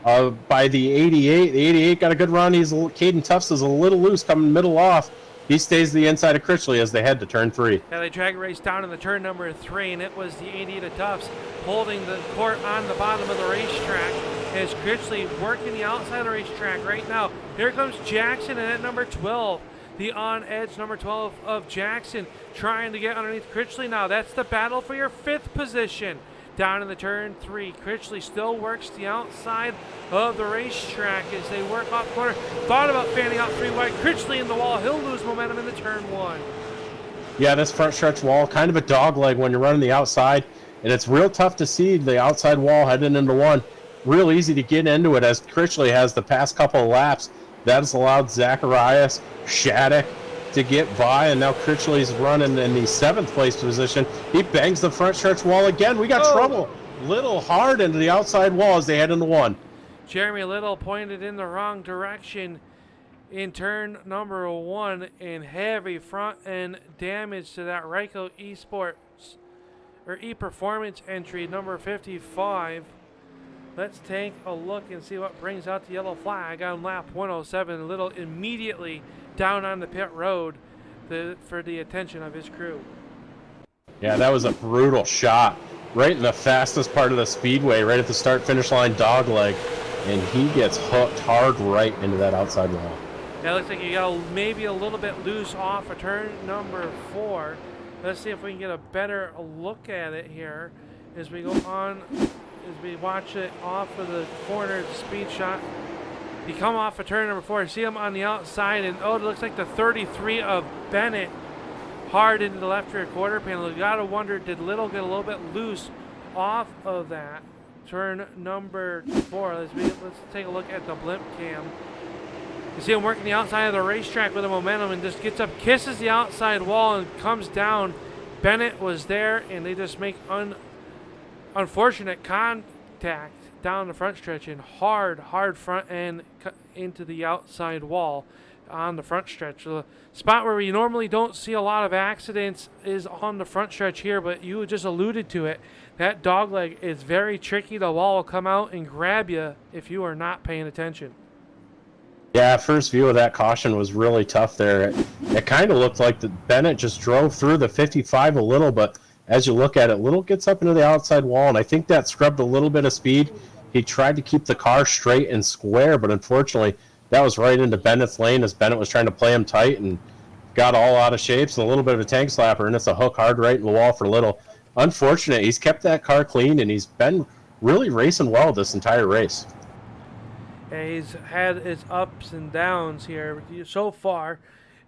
by the 88. The 88 got a good run. Caden Tufts is a little loose coming middle off. He stays to the inside of Critchley as they head to turn 3. Yeah, they drag a race down in the turn number 3, and it was the 88 of Tufts holding the court on the bottom of the racetrack as Critchley working the outside of the racetrack right now. Here comes Jackson, and at number 12, the on-edge number 12 of Jackson trying to get underneath Critchley now. That's the battle for your 5th position. Down in the turn 3, Critchley still works the outside of the racetrack as they work off the corner. Thought about fanning out 3 wide. Critchley in the wall. He'll lose momentum in the turn 1. Yeah, this front stretch wall, kind of a dog leg when you're running the outside, and it's real tough to see the outside wall heading into 1. Real easy to get into it as Critchley has the past couple of laps. That has allowed Zacharias, Shattuck to get by, and now Critchley's running in the 7th place position. He bangs the front stretch wall again. We got trouble. Little hard into the outside wall as they head into 1. Jeremy Little pointed in the wrong direction in turn number 1, and heavy front end damage to that Ryko Esports or ePerformance entry number 55. Let's take a look and see what brings out the yellow flag on lap 107. Little immediately down on the pit road for the attention of his crew. Yeah, that was a brutal shot right in the fastest part of the speedway, right at the start-finish line dog leg, and he gets hooked hard right into that outside wall. Yeah, looks like you got maybe a little bit loose off of turn number 4. Let's see if we can get a better look at it here as we go on, as we watch it off of the corner speed shot. You come off of turn number 4, see him on the outside, and it looks like the 33 of Bennett hard into the left rear quarter panel. You gotta wonder, did Little get a little bit loose off of that turn number 4? Let's take a look at the blimp cam. You see him working the outside of the racetrack with a momentum and just gets up, kisses the outside wall, and comes down. Bennett was there, and they just make unfortunate contact down the front stretch, and hard front end into the outside wall on the front stretch. The spot where we normally don't see a lot of accidents is on the front stretch here, but you just alluded to it. That dog leg is very tricky. The wall will come out and grab you if you are not paying attention. Yeah, first view of that caution was really tough there. It kind of looked like Bennett just drove through the 55 a little, but as you look at it, Little gets up into the outside wall, and I think that scrubbed a little bit of speed. He tried to keep the car straight and square, but unfortunately, that was right into Bennett's lane as Bennett was trying to play him tight and got all out of shapes and a little bit of a tank slapper, and it's a hook hard right in the wall for Little. Unfortunate, he's kept that car clean, and he's been really racing well this entire race. Yeah, he's had his ups and downs here. So far,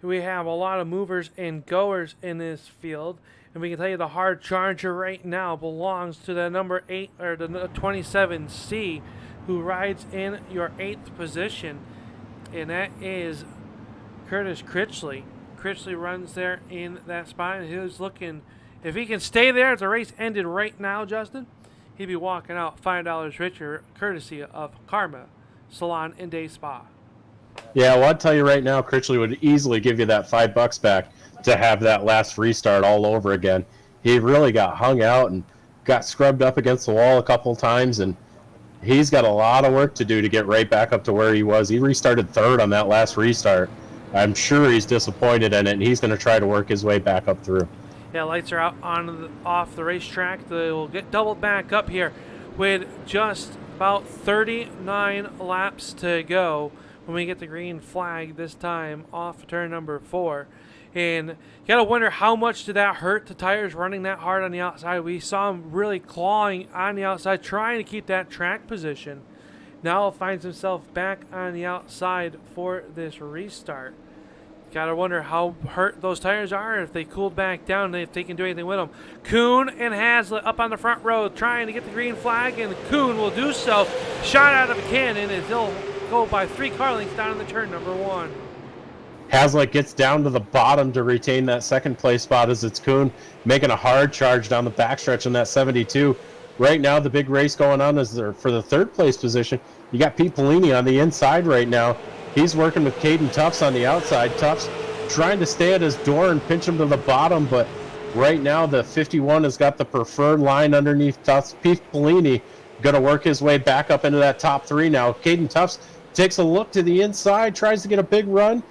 we have a lot of movers and goers in this field. And we can tell you the hard charger right now belongs to the number 8 or the 27C, who rides in your 8th position, and that is Curtis Critchley. Critchley runs there in that spot, and he's looking, if he can stay there if the race ended right now, Justin, he'd be walking out $5 richer, courtesy of Karma Salon and Day Spa. Yeah, well, I'd tell you right now, Critchley would easily give you that $5 back to have that last restart all over again. He really got hung out and got scrubbed up against the wall a couple times, and he's got a lot of work to do to get right back up to where he was. He restarted 3rd on that last restart. I'm sure he's disappointed in it, and he's going to try to work his way back up through. Yeah, lights are out off the racetrack. They will get doubled back up here with just about 39 laps to go when we get the green flag this time off turn number 4. And you got to wonder how much did that hurt the tires running that hard on the outside. We saw him really clawing on the outside, trying to keep that track position. Now finds himself back on the outside for this restart. Gotta wonder how hurt those tires are, if they cooled back down, if they can do anything with them. Kuhn and Hazlitt up on the front row trying to get the green flag, and Kuhn will do so. Shot out of a cannon as he'll go by 3 car lengths down in the turn number 1. Hazlitt gets down to the bottom to retain that second place spot as it's Kuhn making a hard charge down the backstretch in that 72. Right now, the big race going on is there for the third place position. You got Pete Polini on the inside right now. He's working with Caden Tufts on the outside. Tufts trying to stay at his door and pinch him to the bottom, but right now the 51 has got the preferred line underneath Tufts. Pete Polini going to work his way back up into that top 3 now. Caden Tufts takes a look to the inside, tries to get a big run.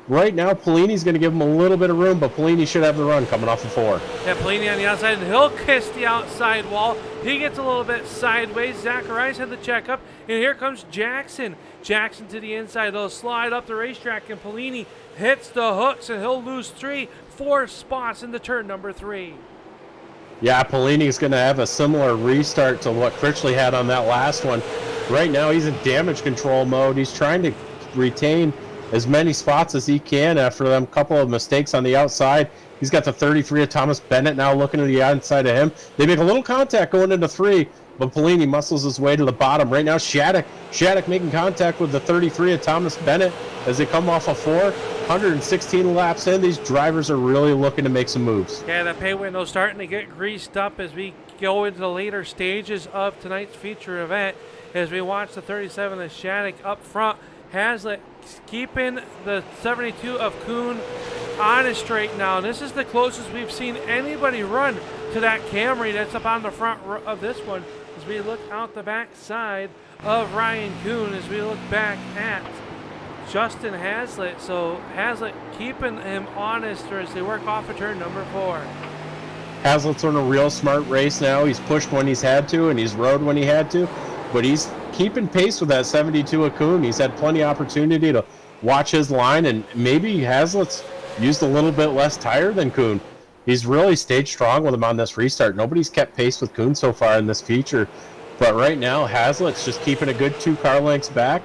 Right now, Polini's going to give him a little bit of room, but Polini should have the run coming off the 4. Yeah, Polini on the outside, and he'll kiss the outside wall. He gets a little bit sideways. Zacharias had the checkup, and here comes Jackson. Jackson to the inside. They'll slide up the racetrack, and Polini hits the hooks, and he'll lose 4 spots in the turn number 3. Yeah, Polini's going to have a similar restart to what Critchley had on that last one. Right now, he's in damage control mode. He's trying to retain as many spots as he can after them couple of mistakes on the outside. He's got the 33 of Thomas Bennett now looking to the outside of him. They make a little contact going into 3, but Polini muscles his way to the bottom. Right now, Shattuck making contact with the 33 of Thomas Bennett as they come off a 4. 116 laps in. These drivers are really looking to make some moves. Yeah, the pay window's starting to get greased up as we go into the later stages of tonight's feature event. As we watch the 37 of Shattuck up front, Hazlitt keeping the 72 of Kuhn on his straight now. This is the closest we've seen anybody run to that Camry that's up on the front of this one as we look out the back side of Ryan Kuhn as we look back at Justin Hazlitt. So Hazlitt keeping him honest as they work off of turn number 4. Hazlitt's on a real smart race now. He's pushed when he's had to, and he's rode when he had to, but he's keeping pace with that 72 of Kuhn. He's had plenty of opportunity to watch his line, and maybe Hazlitt's used a little bit less tire than Kuhn. He's really stayed strong with him on this restart. Nobody's kept pace with Kuhn so far in this feature, but right now Hazlitt's just keeping a good 2 car lengths back,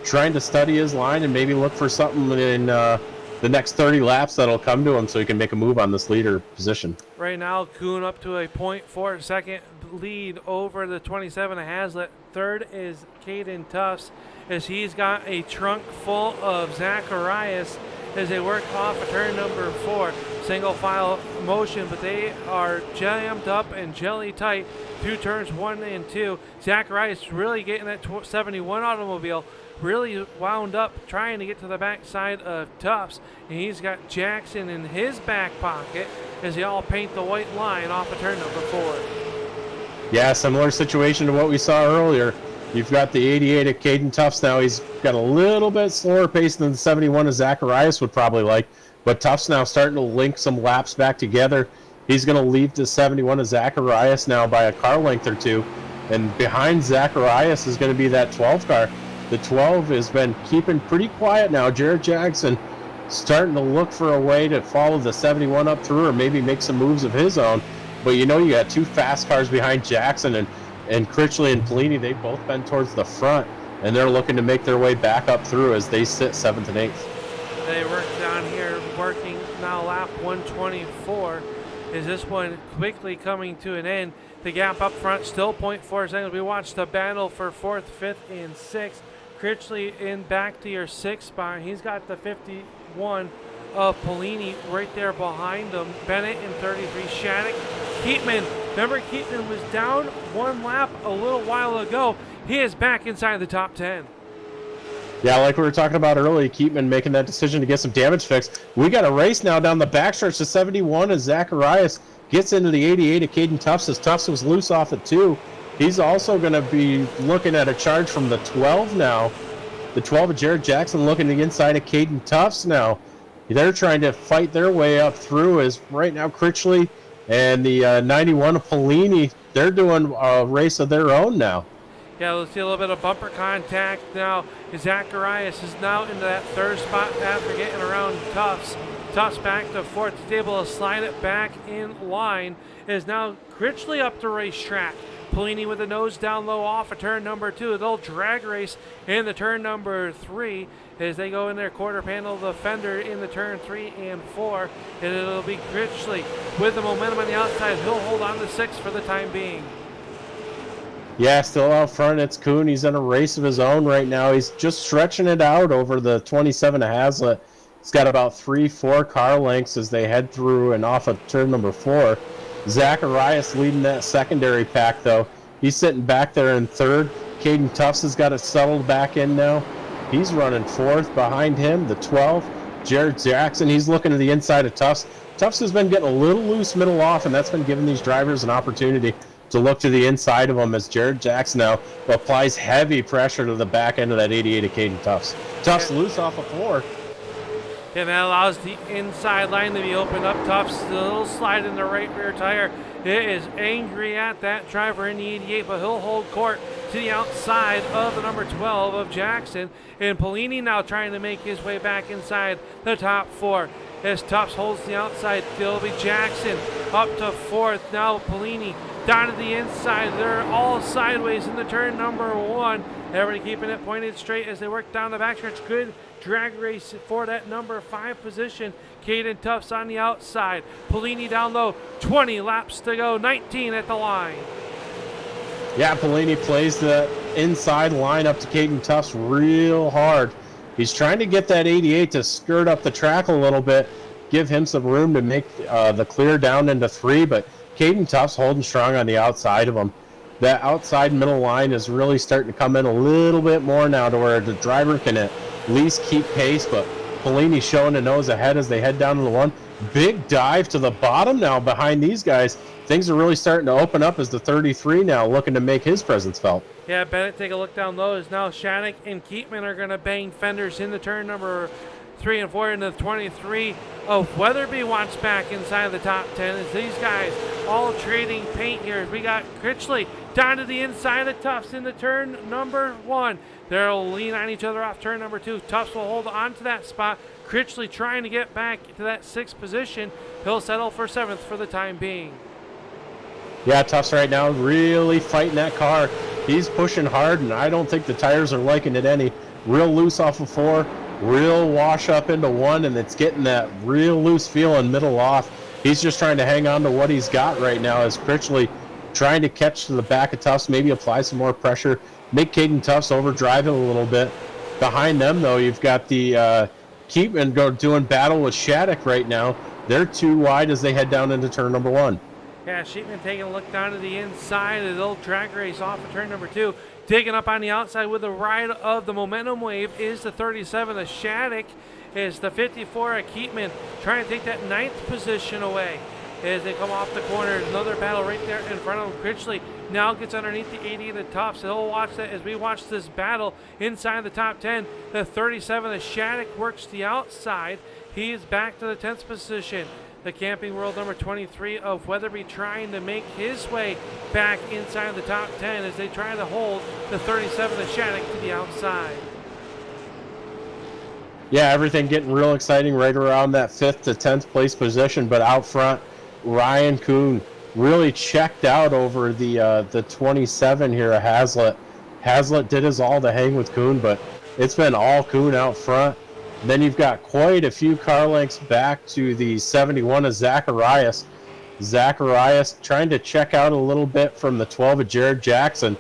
trying to study his line and maybe look for something in the next 30 laps that'll come to him so he can make a move on this leader position. Right now, Kuhn up to a 0.4 second lead over the 27 of Hazlitt. Third is Caden Tufts as he's got a trunk full of Zacharias as they work off of turn number 4. Single file motion, but they are jammed up and jelly tight through turns 1 and 2. Zacharias really getting that 71 automobile really wound up trying to get to the backside of Tufts, and he's got Jackson in his back pocket as they all paint the white line off of turn number 4. Yeah, similar situation to what we saw earlier. You've got the 88 of Caden Tufts now. He's got a little bit slower pace than the 71 of Zacharias would probably like, but Tufts now starting to link some laps back together. He's going to lead the 71 of Zacharias now by a car length or 2, and behind Zacharias is going to be that 12 car. The 12 has been keeping pretty quiet now. Jared Jackson starting to look for a way to follow the 71 up through or maybe make some moves of his own. But you know you got 2 fast cars behind Jackson, and Critchley and Polini, they've both been towards the front, and they're looking to make their way back up through as they sit 7th and 8th. They work down here, working now lap 124. Is this one quickly coming to an end? The gap up front still 0.4 seconds. We watch the battle for 4th, 5th, and 6th. Critchley in back to your 6th spot. He's got the 51 of Polini right there behind him. Bennett in 33. Shattuck. Keatman. Remember, Keatman was down 1 lap a little while ago. He is back inside the top 10. Yeah, like we were talking about earlier, Keatman making that decision to get some damage fixed. We got a race now down the backstretch to 71 as Zacharias gets into the 88 of Caden Tufts as Tufts was loose off at 2. He's also going to be looking at a charge from the 12 now. The 12 of Jared Jackson looking to the inside of Caden Tufts now. They're trying to fight their way up through as right now Critchley and the 91 of Polini, they're doing a race of their own now. Yeah, let's see a little bit of bumper contact now. Zacharias is now into that 3rd spot after getting around Tufts Tufts back to fourth. He's able to slide it back in line. Is now Critchley up the racetrack. Polini with the nose down low off of turn number 2. They'll drag race in the turn number 3 as they go in their quarter panel. The fender in the turn 3 and 4. And it'll be Critchley with the momentum on the outside. He'll hold on to 6 for the time being. Yeah, still out front, it's Kuhn. He's in a race of his own right now. He's just stretching it out over the 27 of Hazlitt. He's got about 3-4 car lengths as they head through and off of turn number 4. Zacharias leading that secondary pack, though. He's sitting back there in third. Caden Tufts has got it settled back in now. He's running fourth. Behind him, the 12, Jared Jackson. He's looking to the inside of Tufts. Tufts has been getting a little loose middle off, and that's been giving these drivers an opportunity to look to the inside of him as Jared Jackson now applies heavy pressure to the back end of that 88 of Caden Tufts. Tufts loose off of 4. And that allows the inside line to be opened up. Tufts, a little slide in the right rear tire. It is angry at that driver in the 88, but he'll hold court to the outside of the number 12 of Jackson. And Polini now trying to make his way back inside the top 4. As Tufts holds the outside, it'll be Jackson up to 4th. Now Polini down to the inside. They're all sideways in the turn number 1. Everybody keeping it pointed straight as they work down the backstretch. Good drag race for that number 5 position. Caden Tufts on the outside. Polini down low. 20 laps to go. 19 at the line. Yeah, Polini plays the inside line up to Caden Tufts real hard. He's trying to get that 88 to skirt up the track a little bit, give him some room to make the clear down into 3, but Caden Tufts holding strong on the outside of him. That outside middle line is really starting to come in a little bit more now to where the driver can at least keep pace, but Polini showing the nose ahead as they head down to the 1. Big dive to the bottom now behind these guys. Things are really starting to open up as the 33 now looking to make his presence felt. Yeah, Bennett, take a look down low as now Shattuck and Keatman are going to bang fenders in the turn number 3 and 4 into the 23 of Weatherby wants back inside the top 10 as these guys all trading paint here. We got Critchley down to the inside of Tufts in the turn number 1. They'll lean on each other off turn number 2. Tufts will hold on to that spot. Critchley trying to get back to that 6th position. He'll settle for 7th for the time being. Yeah, Tufts right now really fighting that car. He's pushing hard, and I don't think the tires are liking it any. Real loose off of 4, real wash up into 1, and it's getting that real loose feeling middle off. He's just trying to hang on to what he's got right now as Critchley trying to catch to the back of Tufts, maybe apply some more pressure, make Caden Tufts overdrive it a little bit. Behind them, though, you've got the Keepman doing battle with Shattuck right now. They're too wide as they head down into turn number 1. Yeah, Sheepman taking a look down to the inside. A little drag race off of turn number 2. Digging up on the outside with the ride of the momentum wave is the 37 of Shattuck. Is the 54 of Keatman trying to take that 9th position away as they come off the corner. Another battle right there in front of him. Critchley now gets underneath the 80 of the Tufts. He'll watch that as we watch this battle inside the top 10. The 37 of Shattuck works the outside. He is back to the 10th position. The Camping World number 23 of Weatherby trying to make his way back inside the top 10 as they try to hold the 37 of Shattuck to the outside. Yeah, everything getting real exciting right around that 5th to 10th place position, but out front, Ryan Kuhn really checked out over the 27 here at Hazlitt. Hazlitt did his all to hang with Kuhn, but it's been all Kuhn out front. Then you've got quite a few car lengths back to the 71 of Zacharias. Zacharias trying to check out a little bit from the 12 of Jared Jackson.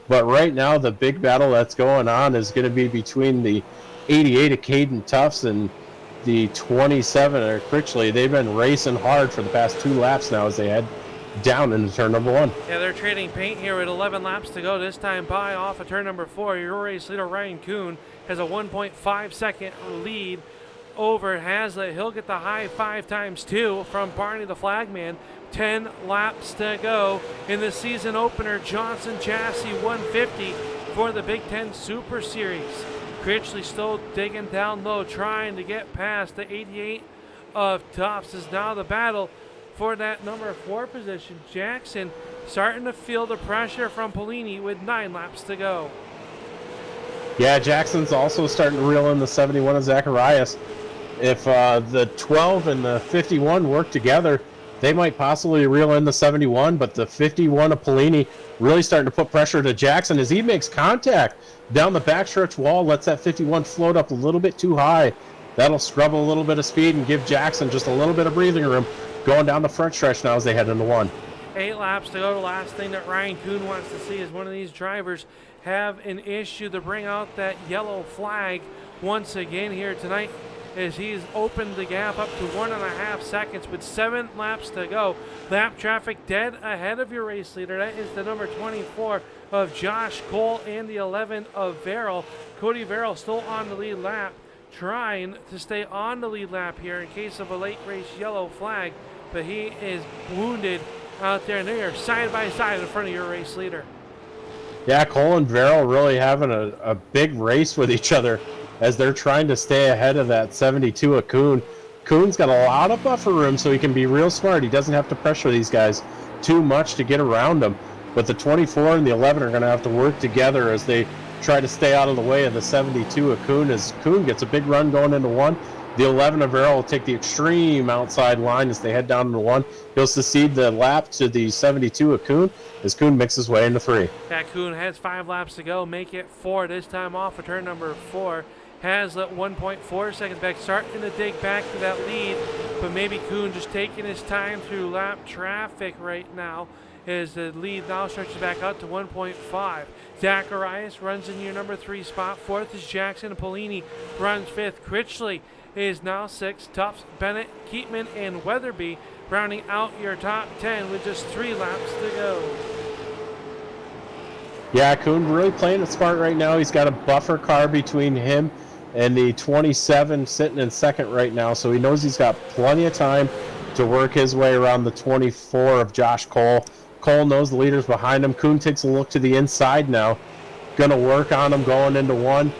But right now, the big battle that's going on is going to be between the 88 of Caden Tufts and the 27 of Critchley. They've been racing hard for the past 2 laps now as they head down into turn number 1. Yeah, they're trading paint here with 11 laps to go. This time by off of turn number 4. Your race leader, Ryan Kuhn, has a 1.5 second lead over Hazlitt. He'll get the high 5 times 2 from Barney the flagman. 10 laps to go in the season opener Johnson Chassis 150 for the Big Ten Super Series. Critchley still digging down low, trying to get past the 88 of Tufts. Is now the battle for that number 4 position. Jackson starting to feel the pressure from Polini with 9 laps to go. Yeah, Jackson's also starting to reel in the 71 of Zacharias. if the 12 and the 51 work together, they might possibly reel in the 71, but the 51 of Polini really starting to put pressure to Jackson as he makes contact down the backstretch wall, lets that 51 float up a little bit too high. That'll scrub a little bit of speed and give Jackson just a little bit of breathing room going down the front stretch now as they head into 1. 8 laps to go. The last thing that Ryan Kuhn wants to see is one of these drivers have an issue to bring out that yellow flag once again here tonight, as he's opened the gap up to 1.5 seconds with 7 laps to go. Lap traffic dead ahead of your race leader. That is the number 24 of Josh Cole and the 11 of Verrill. Cody Verrill still on the lead lap, trying to stay on the lead lap here in case of a late race yellow flag, but he is wounded out there, and they are side by side in front of your race leader. Yeah, Cole and Verrill really having a big race with each other as they're trying to stay ahead of that 72 of Kuhn. Kuhn's got a lot of buffer room, so he can be real smart. He doesn't have to pressure these guys too much to get around them. But the 24 and the 11 are going to have to work together as they try to stay out of the way of the 72 of Kuhn, as Kuhn gets a big run going into 1. The 11 of Verrill will take the extreme outside line as they head down into 1. He'll succeed the lap to the 72 of Kuhn as Kuhn makes his way into 3. Yeah, Kuhn has 5 laps to go, make it 4 this time off of turn number 4. Has 1.4 seconds back, starting to dig back to that lead, but maybe Kuhn just taking his time through lap traffic right now as the lead now stretches back out to 1.5. Zacharias runs in your number 3 spot. 4th is Jackson. Polini runs 5th. Critchley is now 6th. Tufts, Bennett, Keatman, and Weatherby rounding out your top 10 with just 3 laps to go. Yeah, Kuhn really playing it smart right now. He's got a buffer car between him and the 27 sitting in 2nd right now, so he knows he's got plenty of time to work his way around the 24 of Josh Cole. Cole knows the leader's behind him. Kuhn takes a look to the inside now. Going to work on him going into 1.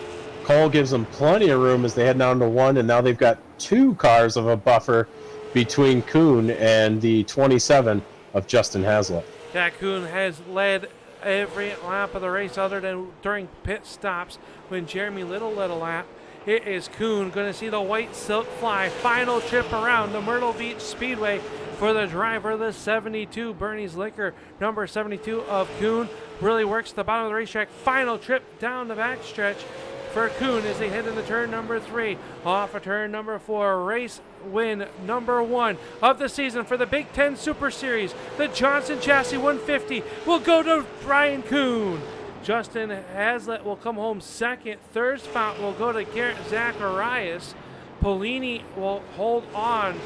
Cole gives them plenty of room as they head down to 1, and now they've got 2 cars of a buffer between Kuhn and the 27 of Justin Haslett. Yeah, Kuhn has led every lap of the race other than during pit stops when Jeremy Little led a lap. It is Kuhn going to see the white silk fly. Final trip around the Myrtle Beach Speedway for the driver, the 72, Bernie's Liquor, number 72 of Kuhn. Really works the bottom of the racetrack. Final trip down the backstretch for Kuhn as they head into turn number 3. Off of turn number 4, race win number 1 of the season for the Big Ten Super Series. The Johnson Chassis 150 will go to Ryan Kuhn. Justin Haslett will come home 2nd. 3rd spot will go to Garrett Zacharias. Polini will hold on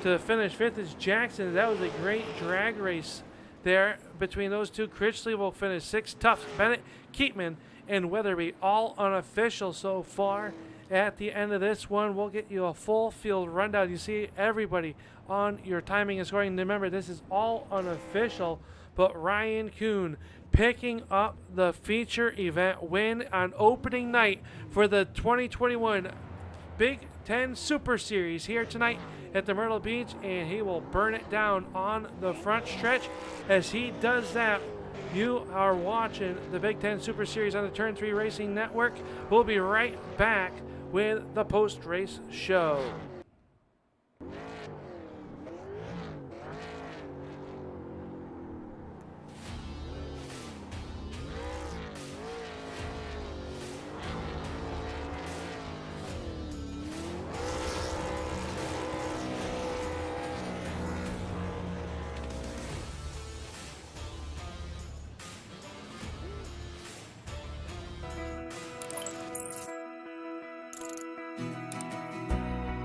to finish 5th as Jackson. That was a great drag race there between those two. Critchley will finish 6th. Tufts, Bennett, Keatman, and Weatherby all unofficial so far. At the end of this one, we'll get you a full field rundown. You see everybody on your timing and scoring. Remember, this is all unofficial, but Ryan Kuhn picking up the feature event win on opening night for the 2021 Big Ten Super Series here tonight at the Myrtle Beach, and he will burn it down on the front stretch. As he does that, you are watching the Big Ten Super Series on the Turn 3 Racing Network. We'll be right back with the post-race show.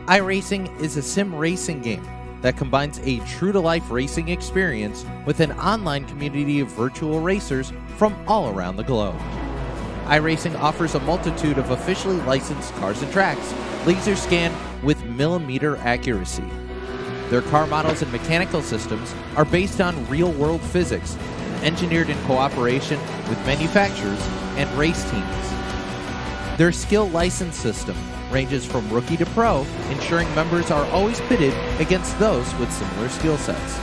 iRacing is a sim racing game that combines a true-to-life racing experience with an online community of virtual racers from all around the globe. iRacing offers a multitude of officially licensed cars and tracks, laser scanned with millimeter accuracy. Their car models and mechanical systems are based on real-world physics, engineered in cooperation with manufacturers and race teams. Their skill license system ranges from rookie to pro, ensuring members are always pitted against those with similar skill sets.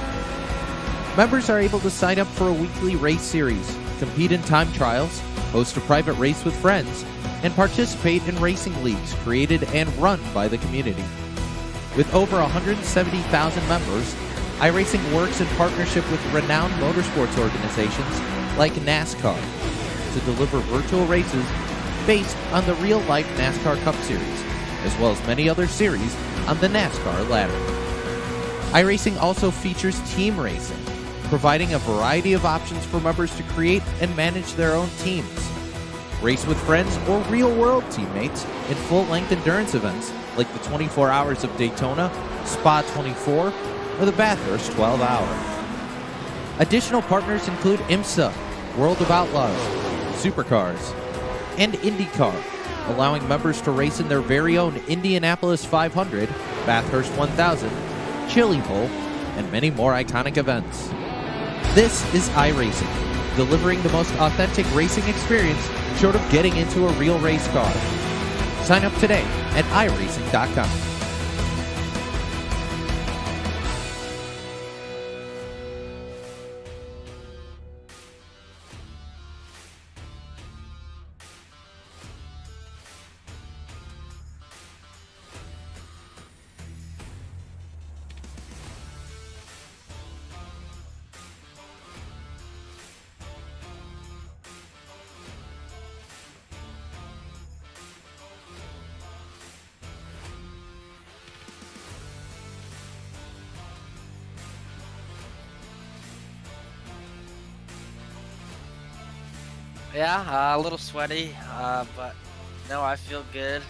Members are able to sign up for a weekly race series, compete in time trials, host a private race with friends, and participate in racing leagues created and run by the community. With over 170,000 members, iRacing works in partnership with renowned motorsports organizations like NASCAR to deliver virtual races based on the real-life NASCAR Cup Series, as well as many other series on the NASCAR ladder. iRacing also features team racing, providing a variety of options for members to create and manage their own teams. Race with friends or real-world teammates in full-length endurance events like the 24 Hours of Daytona, Spa 24, or the Bathurst 12 Hour. Additional partners include IMSA, World of Outlaws, Supercars, and IndyCar, allowing members to race in their very own Indianapolis 500, Bathurst 1000, Chili Bowl, and many more iconic events. This is iRacing, delivering the most authentic racing experience short of getting into a real race car. Sign up today at iRacing.com. Yeah, a little sweaty, but no, I feel good.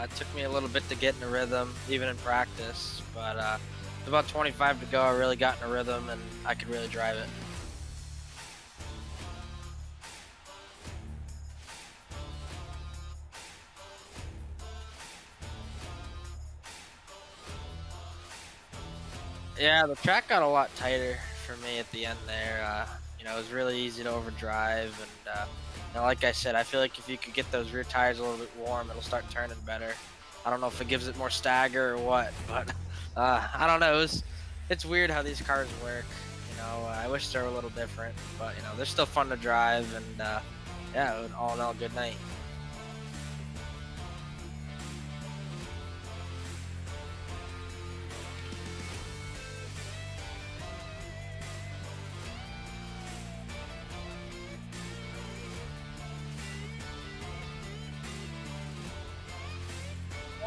It took me a little bit to get in a rhythm, even in practice, but with about 25 to go, I really got in a rhythm and I could really drive it. Yeah, the track got a lot tighter for me at the end there. It was really easy to overdrive, and like I said, I feel like if you could get those rear tires a little bit warm, it'll start turning better. I don't know if it gives it more stagger or what, but I don't know. It's weird how these cars work. I wish they were a little different, but they're still fun to drive, and yeah, all in all, good night.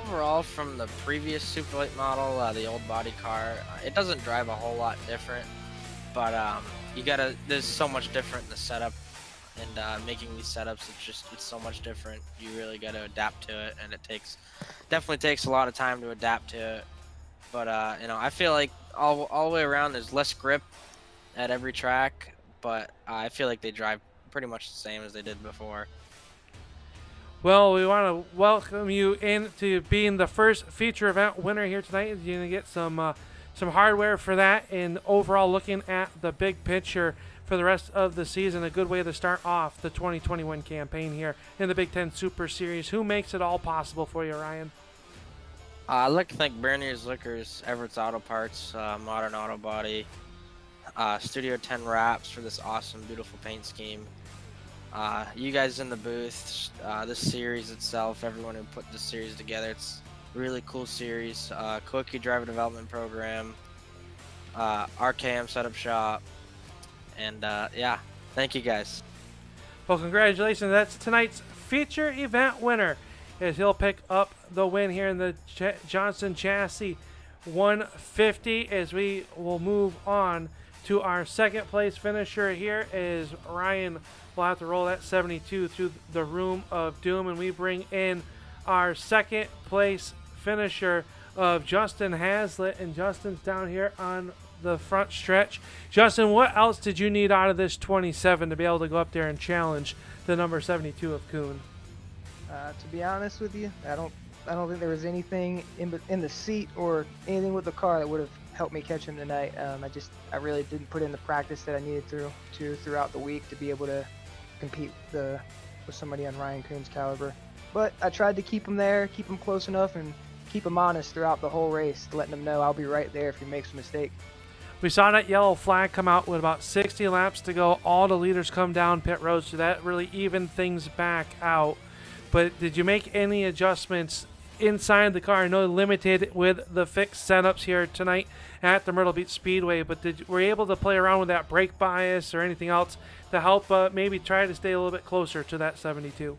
Overall, from the previous Superlight model, the old body car, it doesn't drive a whole lot different, but there's so much different in the setup, and making these setups, it's so much different. You really gotta adapt to it, and it definitely takes a lot of time to adapt to it. But I feel like all the way around there's less grip at every track, but I feel like they drive pretty much the same as they did before. Well, we want to welcome you into being the first feature event winner here tonight. You're going to get some hardware for that, and overall looking at the big picture for the rest of the season, a good way to start off the 2021 campaign here in the Big Ten Super Series. Who makes it all possible for you, Ryan? I'd like to thank Bernier's Liquors, Everett's Auto Parts, Modern Auto Body, Studio 10 Wraps for this awesome, beautiful paint scheme. You guys in the booth, this series itself, everyone who put this series together, it's a really cool series. Quickie Driver Development Program, RKM Setup Shop, and yeah, thank you guys. Well, congratulations. That's tonight's feature event winner, as he'll pick up the win here in the Johnson Chassis 150, as we will move on to our second place finisher here, is Ryan. We'll have to roll that 72 through the room of doom, and we bring in our second place finisher of Justin Hazlitt, and Justin's down here on the front stretch. Justin, what else did you need out of this 27 to be able to go up there and challenge the number 72 of Kuhn? To be honest with you, I don't think there was anything in the seat or anything with the car that would have helped me catch him tonight. I really didn't put in the practice that I needed to throughout the week to be able to compete with somebody on Ryan Kuhn's caliber. But I tried to keep him there, keep him close enough, and keep him honest throughout the whole race, letting him know I'll be right there if he makes a mistake. We saw that yellow flag come out with about 60 laps to go. All the leaders come down pit road, so that really evened things back out. But did you make any adjustments inside the car. I know limited with the fixed setups here tonight at the Myrtle Beach Speedway, but were you able to play around with that brake bias or anything else to help maybe try to stay a little bit closer to that 72?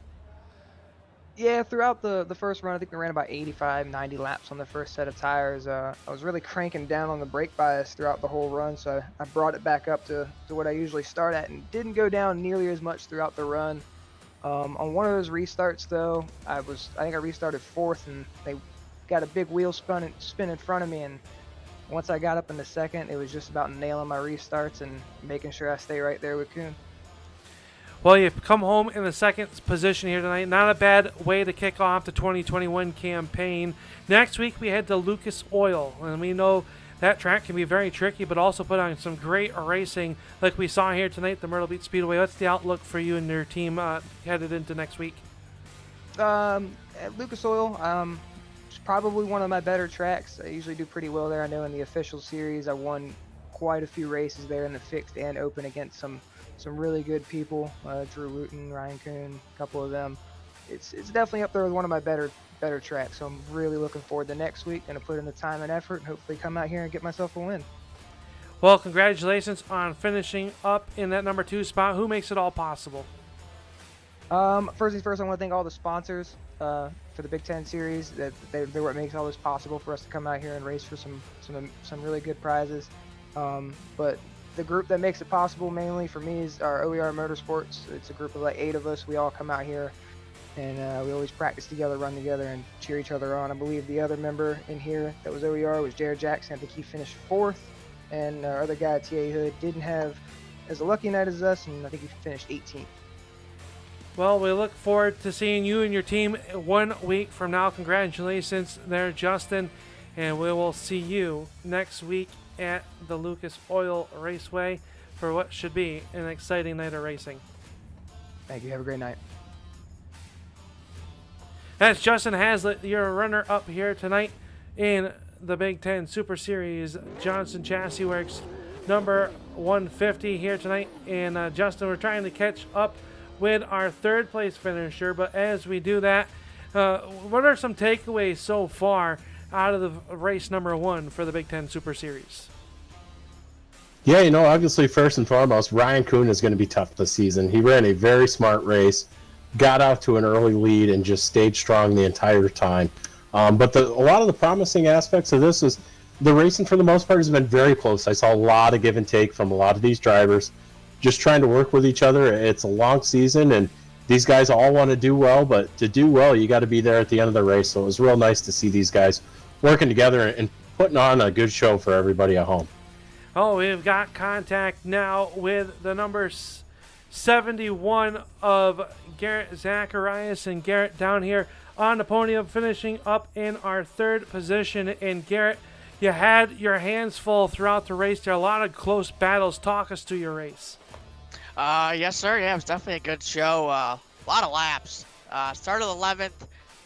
Yeah, throughout the first run, I think we ran about 85, 90 laps on the first set of tires. I was really cranking down on the brake bias throughout the whole run, so I brought it back up to what I usually start at and didn't go down nearly as much throughout the run. On one of those restarts, though, I think I restarted fourth, and they got a big wheel spin in front of me, and once I got up in the second, it was just about nailing my restarts and making sure I stay right there with Kuhn. Well, you've come home in the second position here tonight. Not a bad way to kick off the 2021 campaign. Next week, we head to Lucas Oil, and we know that track can be very tricky, but also put on some great racing like we saw here tonight at the Myrtle Beach Speedway. What's the outlook for you and your team headed into next week? At Lucas Oil, it's probably one of my better tracks. I usually do pretty well there. I know in the official series, I won quite a few races there in the fixed and open against some really good people, Drew Wooten, Ryan Kuhn, a couple of them. It's definitely up there with one of my better tracks, so I'm really looking forward to next week. Going to put in the time and effort and hopefully come out here and get myself a win. Well, congratulations on finishing up in that number 2 spot. Who makes it all possible? First things first, I want to thank all the sponsors for the Big Ten Series. They're what makes all this possible for us to come out here and race for some really good prizes. But the group that makes it possible mainly for me is our OER Motorsports. It's a group of like 8 of us. We all come out here and we always practice together, run together, and cheer each other on. I believe the other member in here that was OER was Jared Jackson. I think he finished 4th, and our other guy, T.A. Hood, didn't have as a lucky night as us, and I think he finished 18th. Well, we look forward to seeing you and your team 1 week from now. Congratulations there, Justin, and we will see you next week at the Lucas Oil Raceway for what should be an exciting night of racing. Thank you. Have a great night. That's Justin Haslett, your runner-up here tonight in the Big Ten Super Series Johnson Chassis Works number 150 here tonight. And Justin, we're trying to catch up with our 3rd place finisher, but as we do that, what are some takeaways so far out of the race number 1 for the Big Ten Super Series? Yeah, obviously first and foremost, Ryan Kuhn is going to be tough this season. He ran a very smart race, got out to an early lead, and just stayed strong the entire time. But a lot of the promising aspects of this is the racing for the most part has been very close. I saw a lot of give and take from a lot of these drivers, just trying to work with each other. It's a long season, and these guys all want to do well, but to do well, you got to be there at the end of the race. So it was real nice to see these guys working together and putting on a good show for everybody at home. Oh, we've got contact now with the number 71 of Garrett Zacharias, and Garrett down here on the podium finishing up in our 3rd position. And Garrett, you had your hands full throughout the race. There are a lot of close battles. Talk us to your race. Yes, sir. Yeah, it was definitely a good show. A lot of laps. Started 11th.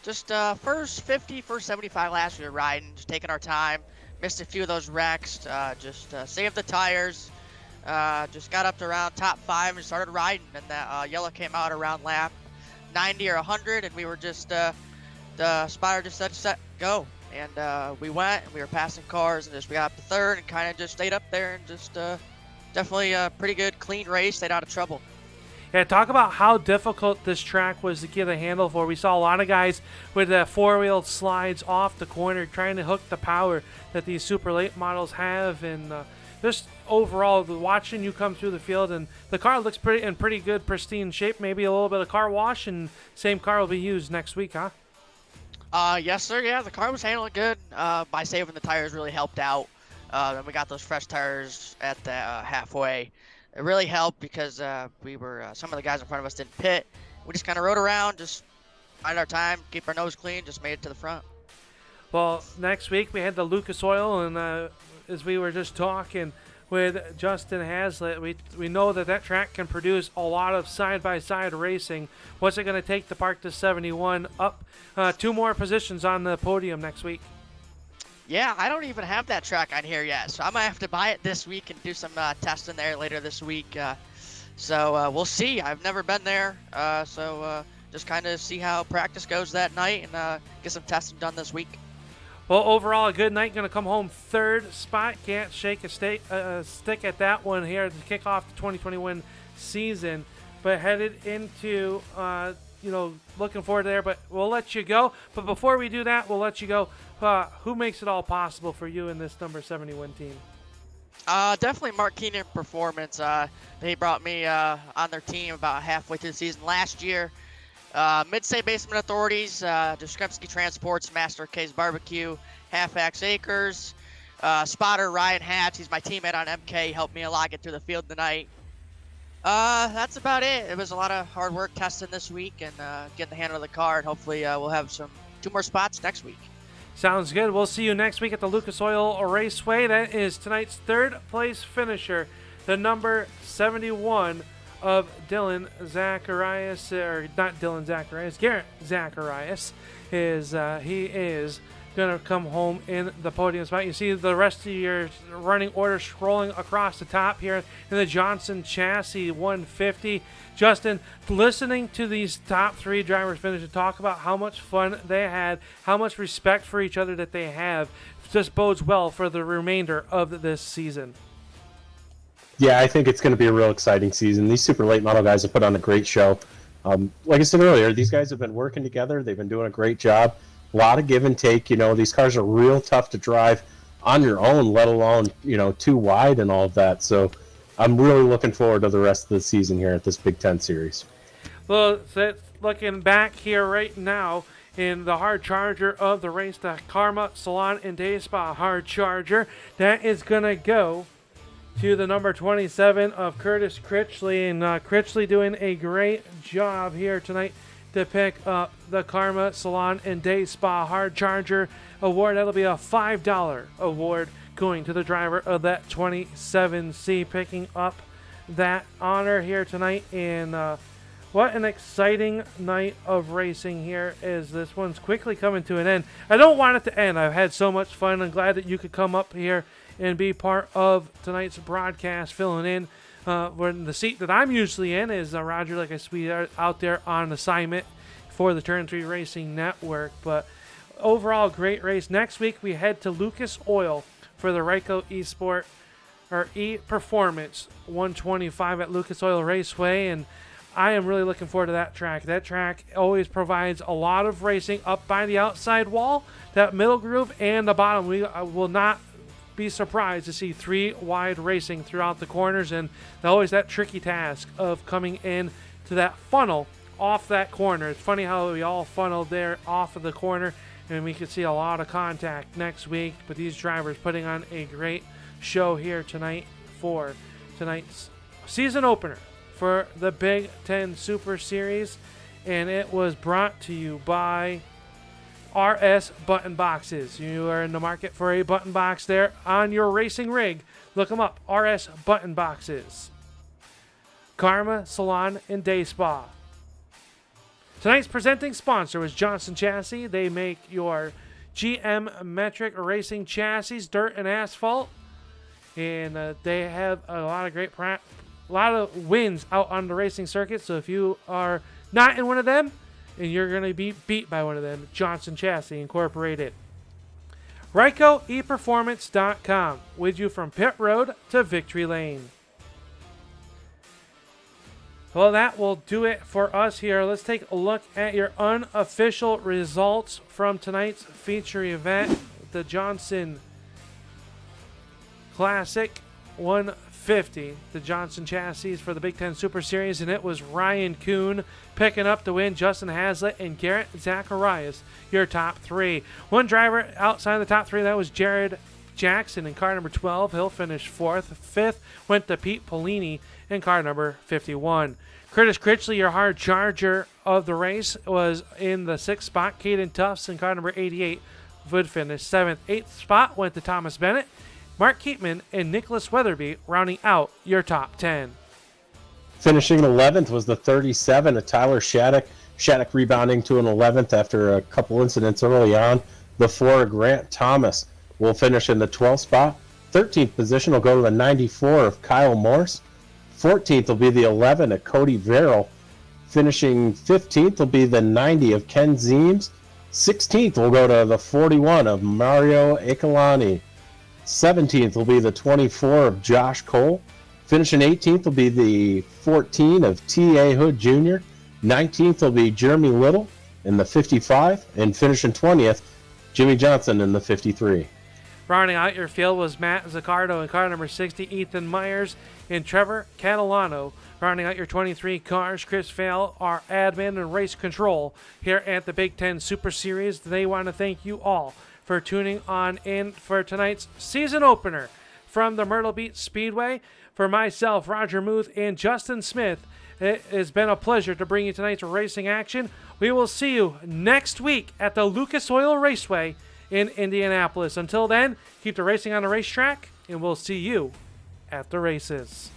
Just first 50, first 75 laps we were riding, just taking our time. Missed a few of those wrecks. Just saved the tires. Just got up to around top 5 and started riding. And that yellow came out around lap 90 or 100, and we were just the spotter just said set go, and we went and we were passing cars, and just we got up to 3rd and kind of just stayed up there, and just definitely a pretty good clean race. Stayed out of trouble. Yeah, talk about how difficult this track was to get a handle for. We saw a lot of guys with the 4-wheel slides off the corner trying to hook the power that these super late models have, and just overall, watching you come through the field, and the car looks in pretty good, pristine shape. Maybe a little bit of car wash, and same car will be used next week, huh? Yes, sir. Yeah, the car was handling good. By saving the tires really helped out. And we got those fresh tires at the halfway. It really helped because we were some of the guys in front of us didn't pit. We just kind of rode around, just bided our time, keep our nose clean, just made it to the front. Well, next week we had the Lucas Oil, and as we were just talking with Justin Haslett, we know that track can produce a lot of side-by-side racing. What's it going to take to park the 71 up 2 more positions on the podium next week? Yeah, I don't even have that track on here yet, so I might have to buy it this week and do some testing there later this week. So we'll see. I've never been there, so just kind of see how practice goes that night and get some testing done this week. Well, overall, a good night. Going to come home third spot. Can't shake a stick at that one here to kick off the 2021 season. But headed into, looking forward to there. But we'll let you go. But before we do that, we'll let you go. Who makes it all possible for you in this number 71 team? Definitely Mark Keenan Performance. They brought me on their team about halfway through the season last year. Mid-State Basement Authorities, Duskremski Transports, Master K's Barbecue, Half-Axe Acres, spotter Ryan Hatch. He's my teammate on MK. He helped me a lot get through the field tonight. That's about it. It was a lot of hard work testing this week and getting the handle of the car. And hopefully we'll have 2 more spots next week. Sounds good. We'll see you next week at the Lucas Oil Raceway. That is tonight's third place finisher, the number 71 of Dylan Zacharias, or not Dylan Zacharias, Garrett Zacharias. He is going to come home in the podium spot. You see the rest of your running order scrolling across the top here in the Johnson Chassis 150. Justin, listening to these top 3 drivers finish and talk about how much fun they had, how much respect for each other that they have, just bodes well for the remainder of this season. Yeah, I think it's going to be a real exciting season. These super late model guys have put on a great show. Like I said earlier, these guys have been working together. They've been doing a great job. A lot of give and take. These cars are real tough to drive on your own, let alone, too wide and all of that. So I'm really looking forward to the rest of the season here at this Big Ten series. Well, looking back here right now in the hard charger of the race, the Karma Salon and Day Spa hard charger, that is going to go to the number 27 of Curtis Critchley. And Critchley doing a great job here tonight to pick up the Karma Salon and Day Spa Hard Charger Award. That'll be a $5 award going to the driver of that 27C, picking up that honor here tonight. And what an exciting night of racing here as this one's quickly coming to an end. I don't want it to end. I've had so much fun. I'm glad that you could come up here and be part of tonight's broadcast, filling in. When the seat that I'm usually in is Roger, like I said, we are out there on assignment for the Turn 3 Racing Network. But overall, great race. Next week, we head to Lucas Oil for the Ryco eSport or E-Performance 125 at Lucas Oil Raceway, and I am really looking forward to that track. That track always provides a lot of racing up by the outside wall, that middle groove, and the bottom. We will not be surprised to see 3 wide racing throughout the corners, and always that tricky task of coming in to that funnel off that corner. It's funny how we all funneled there off of the corner, and we could see a lot of contact next week. But these drivers putting on a great show here tonight for tonight's season opener for the Big Ten Super Series, and it was brought to you by RS Button Boxes. You are in the market for a button box there on your racing rig. Look them up, RS Button Boxes. Karma Salon and Day Spa. Tonight's presenting sponsor was Johnson Chassis. They make your GM metric racing chassis, dirt and asphalt, and they have a lot of great wins out on the racing circuit. So if you are not in one of them, and you're going to be beat by one of them, Johnson Chassis Incorporated. RycoEPerformance.com, with you from pit road to victory lane. Well, that will do it for us here. Let's take a look at your unofficial results from tonight's feature event, the Johnson Classic 150, the Johnson Chassis for the Big Ten Super Series, and it was Ryan Kuhn picking up the win, Justin Haslett and Garrett Zacharias, your top 3. One driver outside the top 3, that was Jared Jackson in car number 12. He'll finish 4th. 5th went to Pete Polini in car number 51. Curtis Critchley, your hard charger of the race, was in the 6th spot. Caden Tufts in car number 88 would finish 7th. 8th spot went to Thomas Bennett, Mark Keatman, and Nicholas Weatherby, rounding out your top 10. Finishing 11th was the 37 of Tyler Shattuck. Shattuck rebounding to an 11th after a couple incidents early on. The 4 of Grant Thomas will finish in the 12th spot. 13th position will go to the 94 of Kyle Morse. 14th will be the 11 of Cody Verrill. Finishing 15th will be the 90 of Ken Zeems. 16th will go to the 41 of Mario Ekalani. 17th will be the 24 of Josh Cole. Finishing 18th will be the 14 of T.A. Hood Jr. 19th will be Jeremy Little in the 55. And finishing 20th, Jimmy Johnson in the 53. Rounding out your field was Matt Zaccardo in car number 60, Ethan Myers, and Trevor Catalano. Rounding out your 23 cars, Chris Vail, our admin and race control here at the Big Ten Super Series. They want to thank you all for tuning on in for tonight's season opener from the Myrtle Beach Speedway. For myself, Roger Muth, and Justin Smith, it has been a pleasure to bring you tonight's racing action. We will see you next week at the Lucas Oil Raceway in Indianapolis. Until then, keep the racing on the racetrack, and we'll see you at the races.